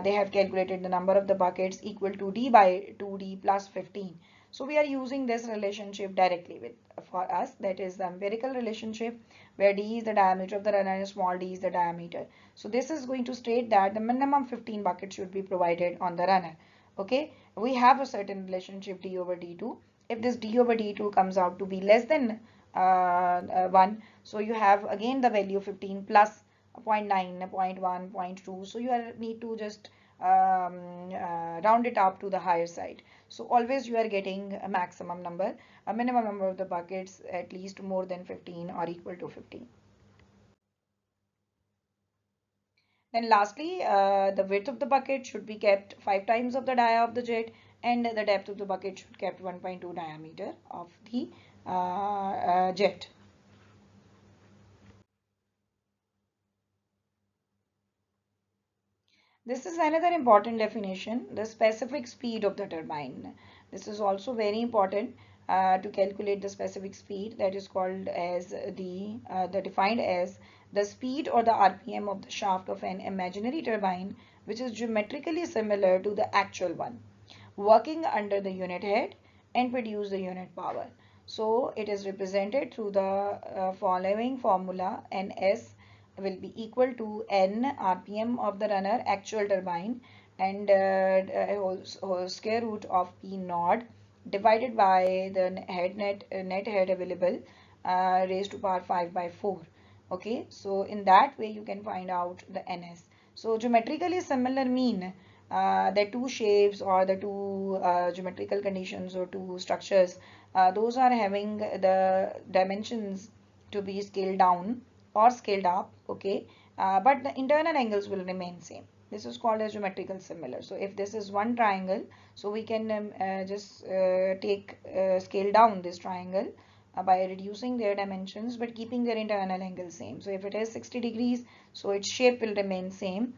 they have calculated the number of the buckets equal to d by 2d plus 15. So we are using this relationship directly with for us, that is the empirical relationship where d is the diameter of the runner and small d is the diameter. So this is going to state that the minimum 15 buckets should be provided on the runner. Okay, we have a certain relationship d over d2. If this d over d2 comes out to be less than 1, so you have again the value 15 plus 0.9, 0.1, 0.2. So you need to just round it up to the higher side. So always you are getting a maximum number, a minimum number of the buckets at least more than 15 or equal to 15. Then lastly, the width of the bucket should be kept 5 times of the dia of the jet, and the depth of the bucket should be kept 1.2 diameter of the jet. This is another important definition, the specific speed of the turbine. This is also very important to calculate the specific speed, that is called as the defined as the speed or the RPM of the shaft of an imaginary turbine which is geometrically similar to the actual one, working under the unit head and produce the unit power. So it is represented through the following formula. Ns will be equal to n RPM of the runner actual turbine and whole square root of P naught divided by the net head available raised to power 5 by 4. Okay, so in that way you can find out the ns. So geometrically similar mean the two shapes or the two geometrical conditions or two structures, those are having the dimensions to be scaled down or scaled up, okay, but the internal angles will remain same. This is called as geometrical similar. So if this is one triangle, so we can just take scale down this triangle by reducing their dimensions but keeping their internal angle same. So if it is 60 degrees, so its shape will remain same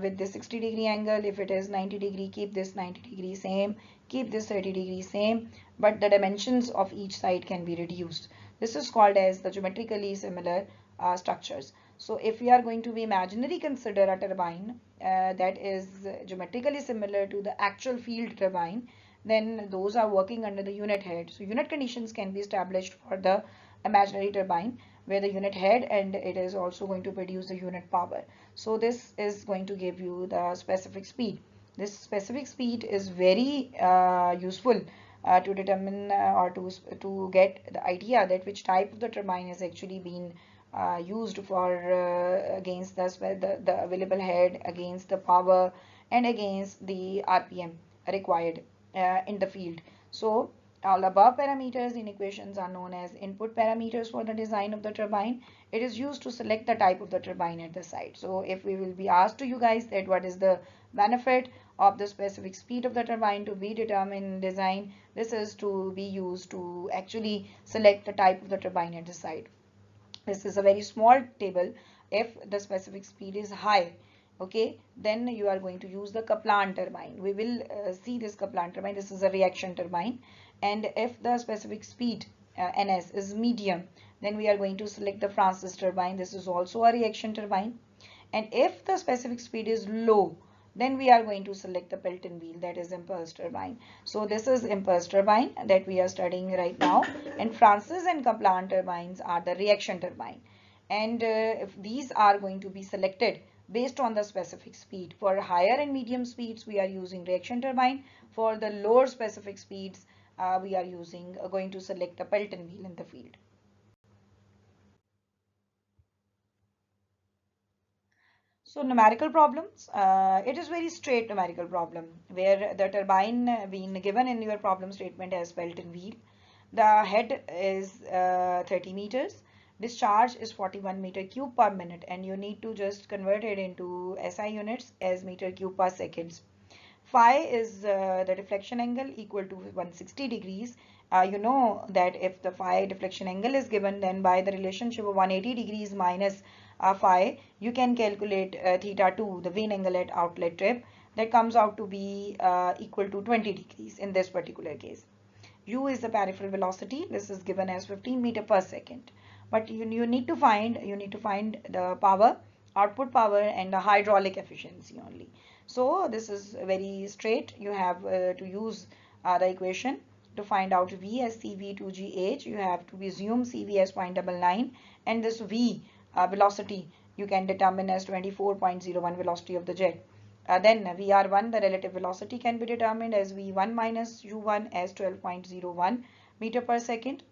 with this 60-degree angle. If it is 90-degree, keep this 90-degree same, keep this 30-degree same, but the dimensions of each side can be reduced. This is called as the geometrically similar structures. So if we are going to be imaginary consider a turbine that is geometrically similar to the actual field turbine, then those are working under the unit head. So unit conditions can be established for the imaginary turbine where the unit head and it is also going to produce the unit power. So this is going to give you the specific speed. This specific speed is very useful to determine or to get the idea that which type of the turbine is actually being used for against the available head, against the power, and against the RPM required in the field. So all above parameters in equations are known as input parameters for the design of the turbine. It is used to select the type of the turbine at the site. So if we will be asked to you guys that what is the benefit of the specific speed of the turbine to be determined in design, this is to be used to actually select the type of the turbine at the site. This is a very small table. If the specific speed is high, okay, then you are going to use the Kaplan turbine. We will see this Kaplan turbine. This is a reaction turbine. And if the specific speed ns is medium, then we are going to select the Francis turbine. This is also a reaction turbine. And if the specific speed is low, Then we are going to select the Pelton wheel, that is impulse turbine. So this is impulse turbine that we are studying right now, and Francis and Kaplan turbines are the reaction turbine. And if these are going to be selected based on the specific speed. For higher and medium speeds, we are using reaction turbine. For the lower specific speeds, we are using going to select the Pelton wheel in the field. So numerical problems, it is very straight numerical problem where the turbine being given in your problem statement as Pelton wheel. The head is 30 meters. Discharge is 41 meter cube per minute, and you need to just convert it into SI units as meter cube per seconds. Phi is the deflection angle equal to 160 degrees. You know that if the phi deflection angle is given, then by the relationship of 180 degrees minus phi, you can calculate theta 2, the vane angle at outlet tip. That comes out to be equal to 20 degrees in this particular case. U is the peripheral velocity. This is given as 15 meter per second. But you need to find the power, output power, and the hydraulic efficiency only. So this is very straight. You have to use the equation to find out V as CV2GH. You have to assume CV as 0.99, and this V velocity you can determine as 24.01 velocity of the jet. Then VR1, the relative velocity can be determined as V1 minus U1 as 12.01 meter per second,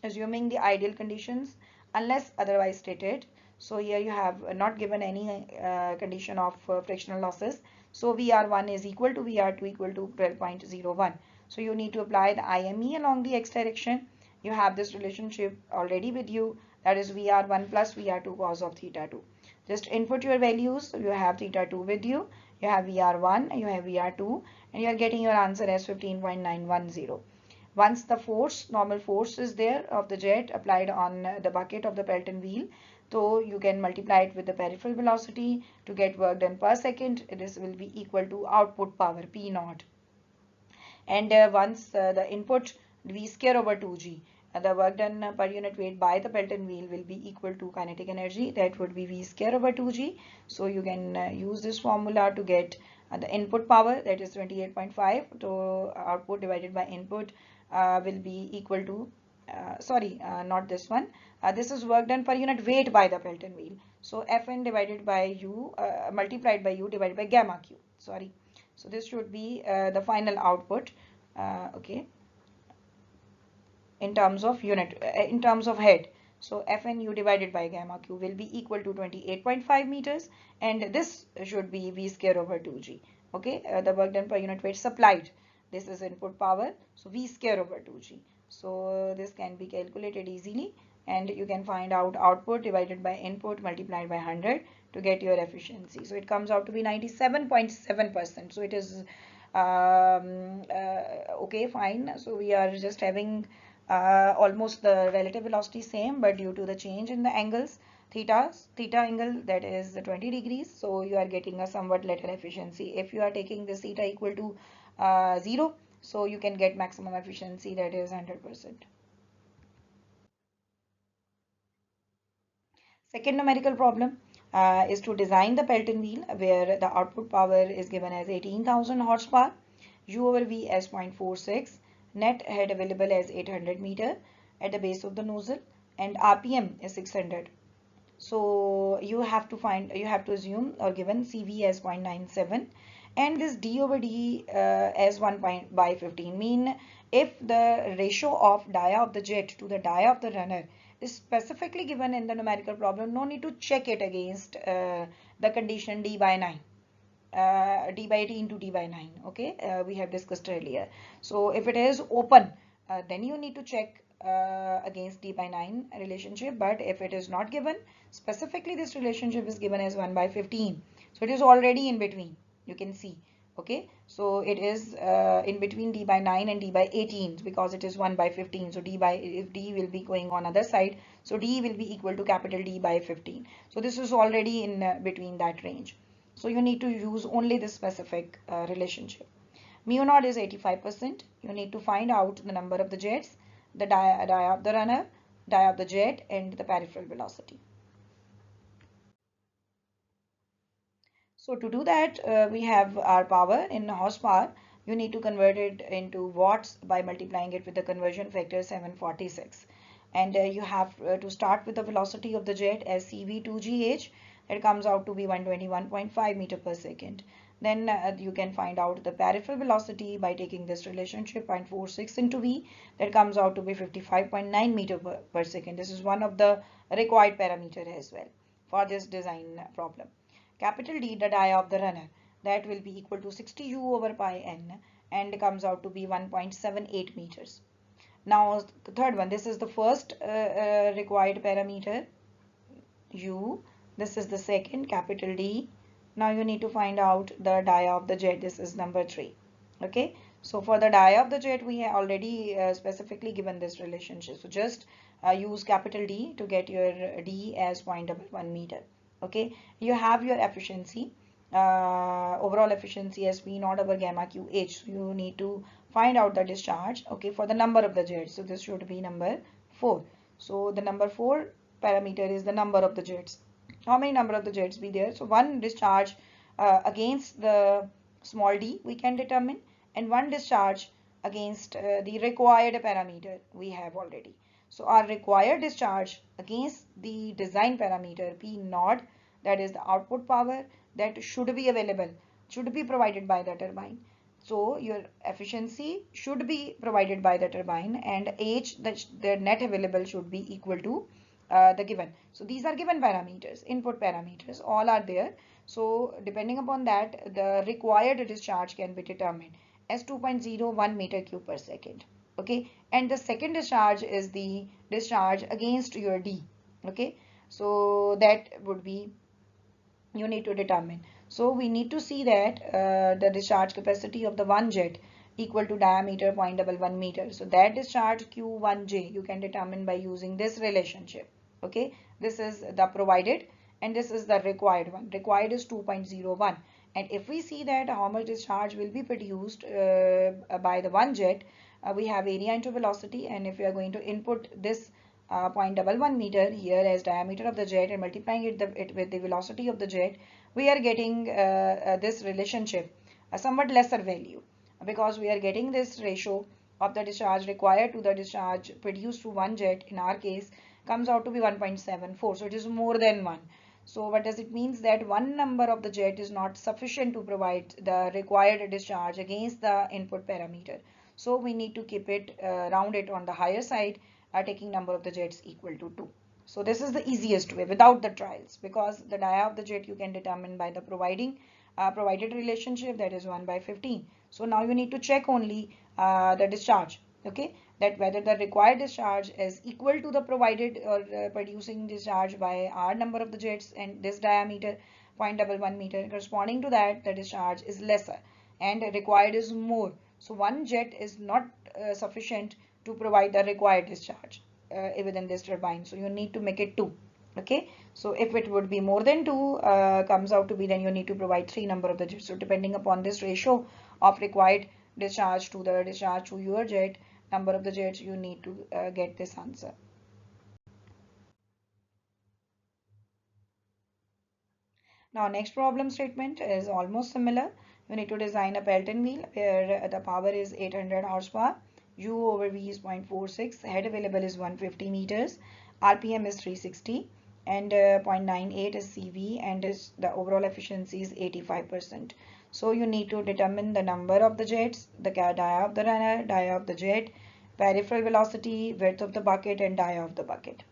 assuming the ideal conditions unless otherwise stated. So here you have not given any condition of frictional losses. So VR1 is equal to VR2 equal to 12.01. So you need to apply the IME along the x direction. You have this relationship already with you, that is VR1 plus VR2 cos of theta 2. Just input your values. So you have theta 2 with you. You have VR1, you have VR2, and you are getting your answer as 15.910. Once the force, normal force is there of the jet applied on the bucket of the Pelton wheel, so you can multiply it with the peripheral velocity to get work done per second. This will be equal to output power P naught. And once the input V square over 2G, the work done per unit weight by the Pelton wheel will be equal to kinetic energy, that would be V square over 2G. So you can use this formula to get the input power, that is 28.5, to output divided by input will be equal to not this one. This is work done per unit weight by the Pelton wheel. So Fn divided by U multiplied by U divided by gamma Q. So this should be the final output. Okay, in terms of head. So Fnu divided by gamma Q will be equal to 28.5 meters, and this should be V square over 2G. Okay, the work done per unit weight supplied. This is input power, so V square over 2G. So this can be calculated easily, and you can find out output divided by input multiplied by 100 to get your efficiency. So it comes out to be 97.7%. So it is okay, fine. So we are just having almost the relative velocity same, but due to the change in the angles, theta angle, that is 20 degrees, so you are getting a somewhat lesser efficiency. If you are taking this theta equal to 0, so you can get maximum efficiency, that is 100%. Second numerical problem is to design the Pelton wheel where the output power is given as 18,000 horsepower, U over V as 0.46, net head available as 800 meter at the base of the nozzle, and RPM is 600. So you have to assume or given CV as 0.97, and this D over D as 1 by 15. Mean if the ratio of dia of the jet to the dia of the runner is specifically given in the numerical problem, no need to check it against the condition D by 9. D by T into D by 9. Okay, we have discussed earlier. So if it is open, then you need to check against D by 9 relationship. But if it is not given, specifically this relationship is given as 1 by 15. So it is already in between. You can see. Okay, so it is in between D by 9 and D by 18 because it is 1 by 15. So if D will be going on other side, so D will be equal to capital D by 15. So this is already in between that range. So you need to use only this specific relationship. Mu naught is 85%. You need to find out the number of the jets, the dia of the runner, dia of the jet, and the peripheral velocity. So to do that, we have our power in horsepower. You need to convert it into watts by multiplying it with the conversion factor 746. And you have to start with the velocity of the jet as CV2GH. That comes out to be 121.5 meter per second. Then you can find out the peripheral velocity by taking this relationship 0.46 into V. That comes out to be 55.9 meter per second. This is one of the required parameter as well for this design problem. Capital D, the dia of the runner, that will be equal to 60 U over pi n and comes out to be 1.78 meters. Now the third one, this is the first required parameter U. This is the second, capital D. Now you need to find out the dia of the jet. This is number 3. Okay. So for the dia of the jet, we have already specifically given this relationship. So just use capital D to get your D as 0.11 meter. Okay. You have your efficiency, overall efficiency as P naught over gamma QH. So you need to find out the discharge. Okay. For the number of the jets. So this should be number 4. So the number 4 parameter is the number of the jets. How many number of the jets be there? So one discharge against the small d we can determine, and one discharge against the required parameter we have already. So our required discharge against the design parameter P naught, that is the output power that should be available, should be provided by the turbine. So your efficiency should be provided by the turbine, and H, the net available, should be equal to the given. So these are given parameters, input parameters, all are there. So depending upon that, the required discharge can be determined as 2.01 meter cube per second. Okay, and the second discharge is the discharge against your D. Okay, so that would be, you need to determine. So we need to see that the discharge capacity of the one jet equal to diameter 0.11 meter. So that discharge Q1J you can determine by using this relationship. Okay, this is the provided and this is the required one. Required is 2.01. And if we see that how much discharge will be produced by the one jet, we have area into velocity, and if we are going to input this 0.11 meter here as diameter of the jet and multiplying it with the velocity of the jet, we are getting this relationship, a somewhat lesser value, because we are getting this ratio of the discharge required to the discharge produced to one jet, in our case comes out to be 1.74. So it is more than 1. So what does it means? That one number of the jet is not sufficient to provide the required discharge against the input parameter. So we need to keep it round it on the higher side, taking number of the jets equal to 2. So this is the easiest way without the trials, because the dia of the jet you can determine by the provided relationship, that is 1 by 15. So now you need to check only the discharge. Okay, that whether the required discharge is equal to the provided or producing discharge by r number of the jets and this diameter 0.11 meter. Corresponding to that, the discharge is lesser and required is more. So one jet is not sufficient to provide the required discharge within this turbine. So you need to make it 2. Okay, so if it would be more than 2 comes out to be, then you need to provide 3 number of the jets. So depending upon this ratio of required discharge to the discharge to your jet, number of the jets, you need to get this answer. Now next problem statement is almost similar. You need to design a Pelton wheel where the power is 800 horsepower, U over V is 0.46, head available is 150 meters, RPM is 360, and 0.98 is CV, and the overall efficiency is 85%. So you need to determine the number of the jets, the dia of the runner, dia of the jet, peripheral velocity, width of the bucket, and dia of the bucket.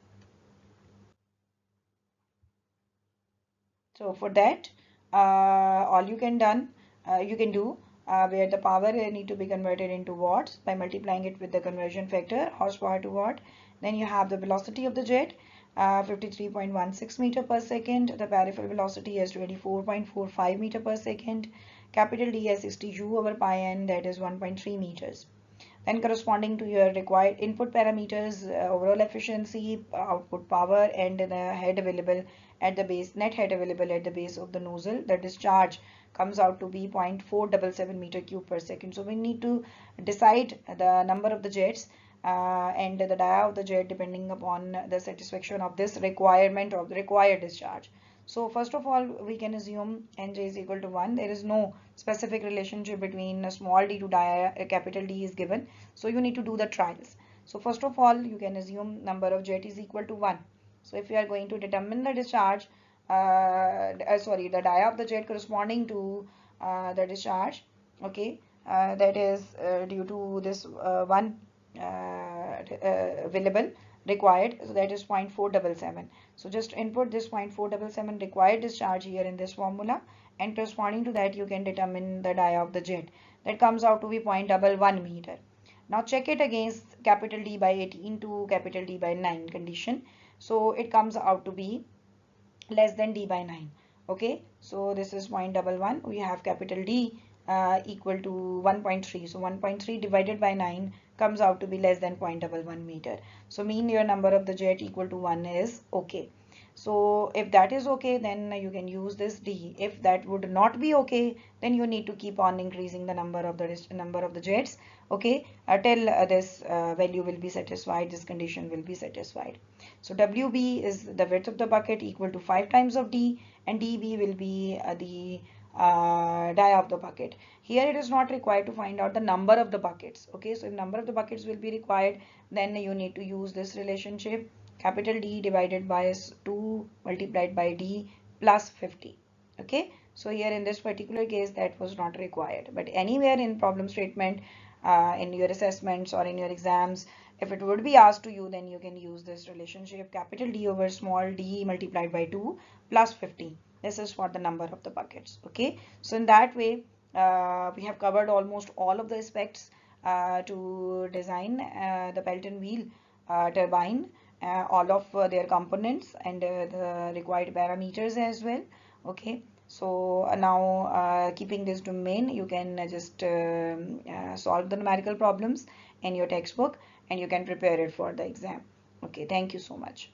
So for that, all you can do where the power need to be converted into watts by multiplying it with the conversion factor horsepower to watt. Then you have the velocity of the jet, 53.16 meter per second. The peripheral velocity is 24.45 meter per second. Capital D is 60 U over pi n, that is 1.3 meters. Then corresponding to your required input parameters, overall efficiency, output power, and the head available at the base, net head available at the base of the nozzle, the discharge comes out to be 0.477 meter cube per second. So we need to decide the number of the jets and the dia of the jet depending upon the satisfaction of this requirement of the required discharge. So first of all, we can assume nj is equal to 1. There is no specific relationship between a small d to capital D is given. So you need to do the trials. So first of all, you can assume number of jet is equal to 1. So if you are going to determine the discharge, sorry, the dia of the jet corresponding to the discharge, okay, that is due to this one available required, so that is 0.477. So just input this 0.477 required discharge here in this formula, and corresponding to that you can determine the dia of the jet. That comes out to be 0.11 meter. Now check it against capital D by 18 to capital D by 9 condition. So it comes out to be less than D by 9. Okay, so this is 0.11. We have capital D equal to 1.3. So 1.3 divided by 9 comes out to be less than 0.11 meter. So mean your number of the jet equal to 1 is okay. So if that is okay, then you can use this D. If that would not be okay, then you need to keep on increasing the number of the jets, okay, till this value will be satisfied, this condition will be satisfied. So WB is the width of the bucket equal to 5 times of D, and DB will be the dia of the bucket. Here it is not required to find out the number of the buckets. Okay, so if number of the buckets will be required, then you need to use this relationship, capital D divided by 2 multiplied by D plus 50. Okay, so here in this particular case that was not required, but anywhere in problem statement, in your assessments or in your exams, if it would be asked to you, then you can use this relationship, capital D over small d multiplied by 2 plus 50. This is for the number of the buckets. Okay, so in that way we have covered almost all of the aspects to design the Pelton wheel turbine, all of their components and the required parameters as well. Okay, so now keeping this domain, you can just solve the numerical problems in your textbook, and you can prepare it for the exam. Okay, thank you so much.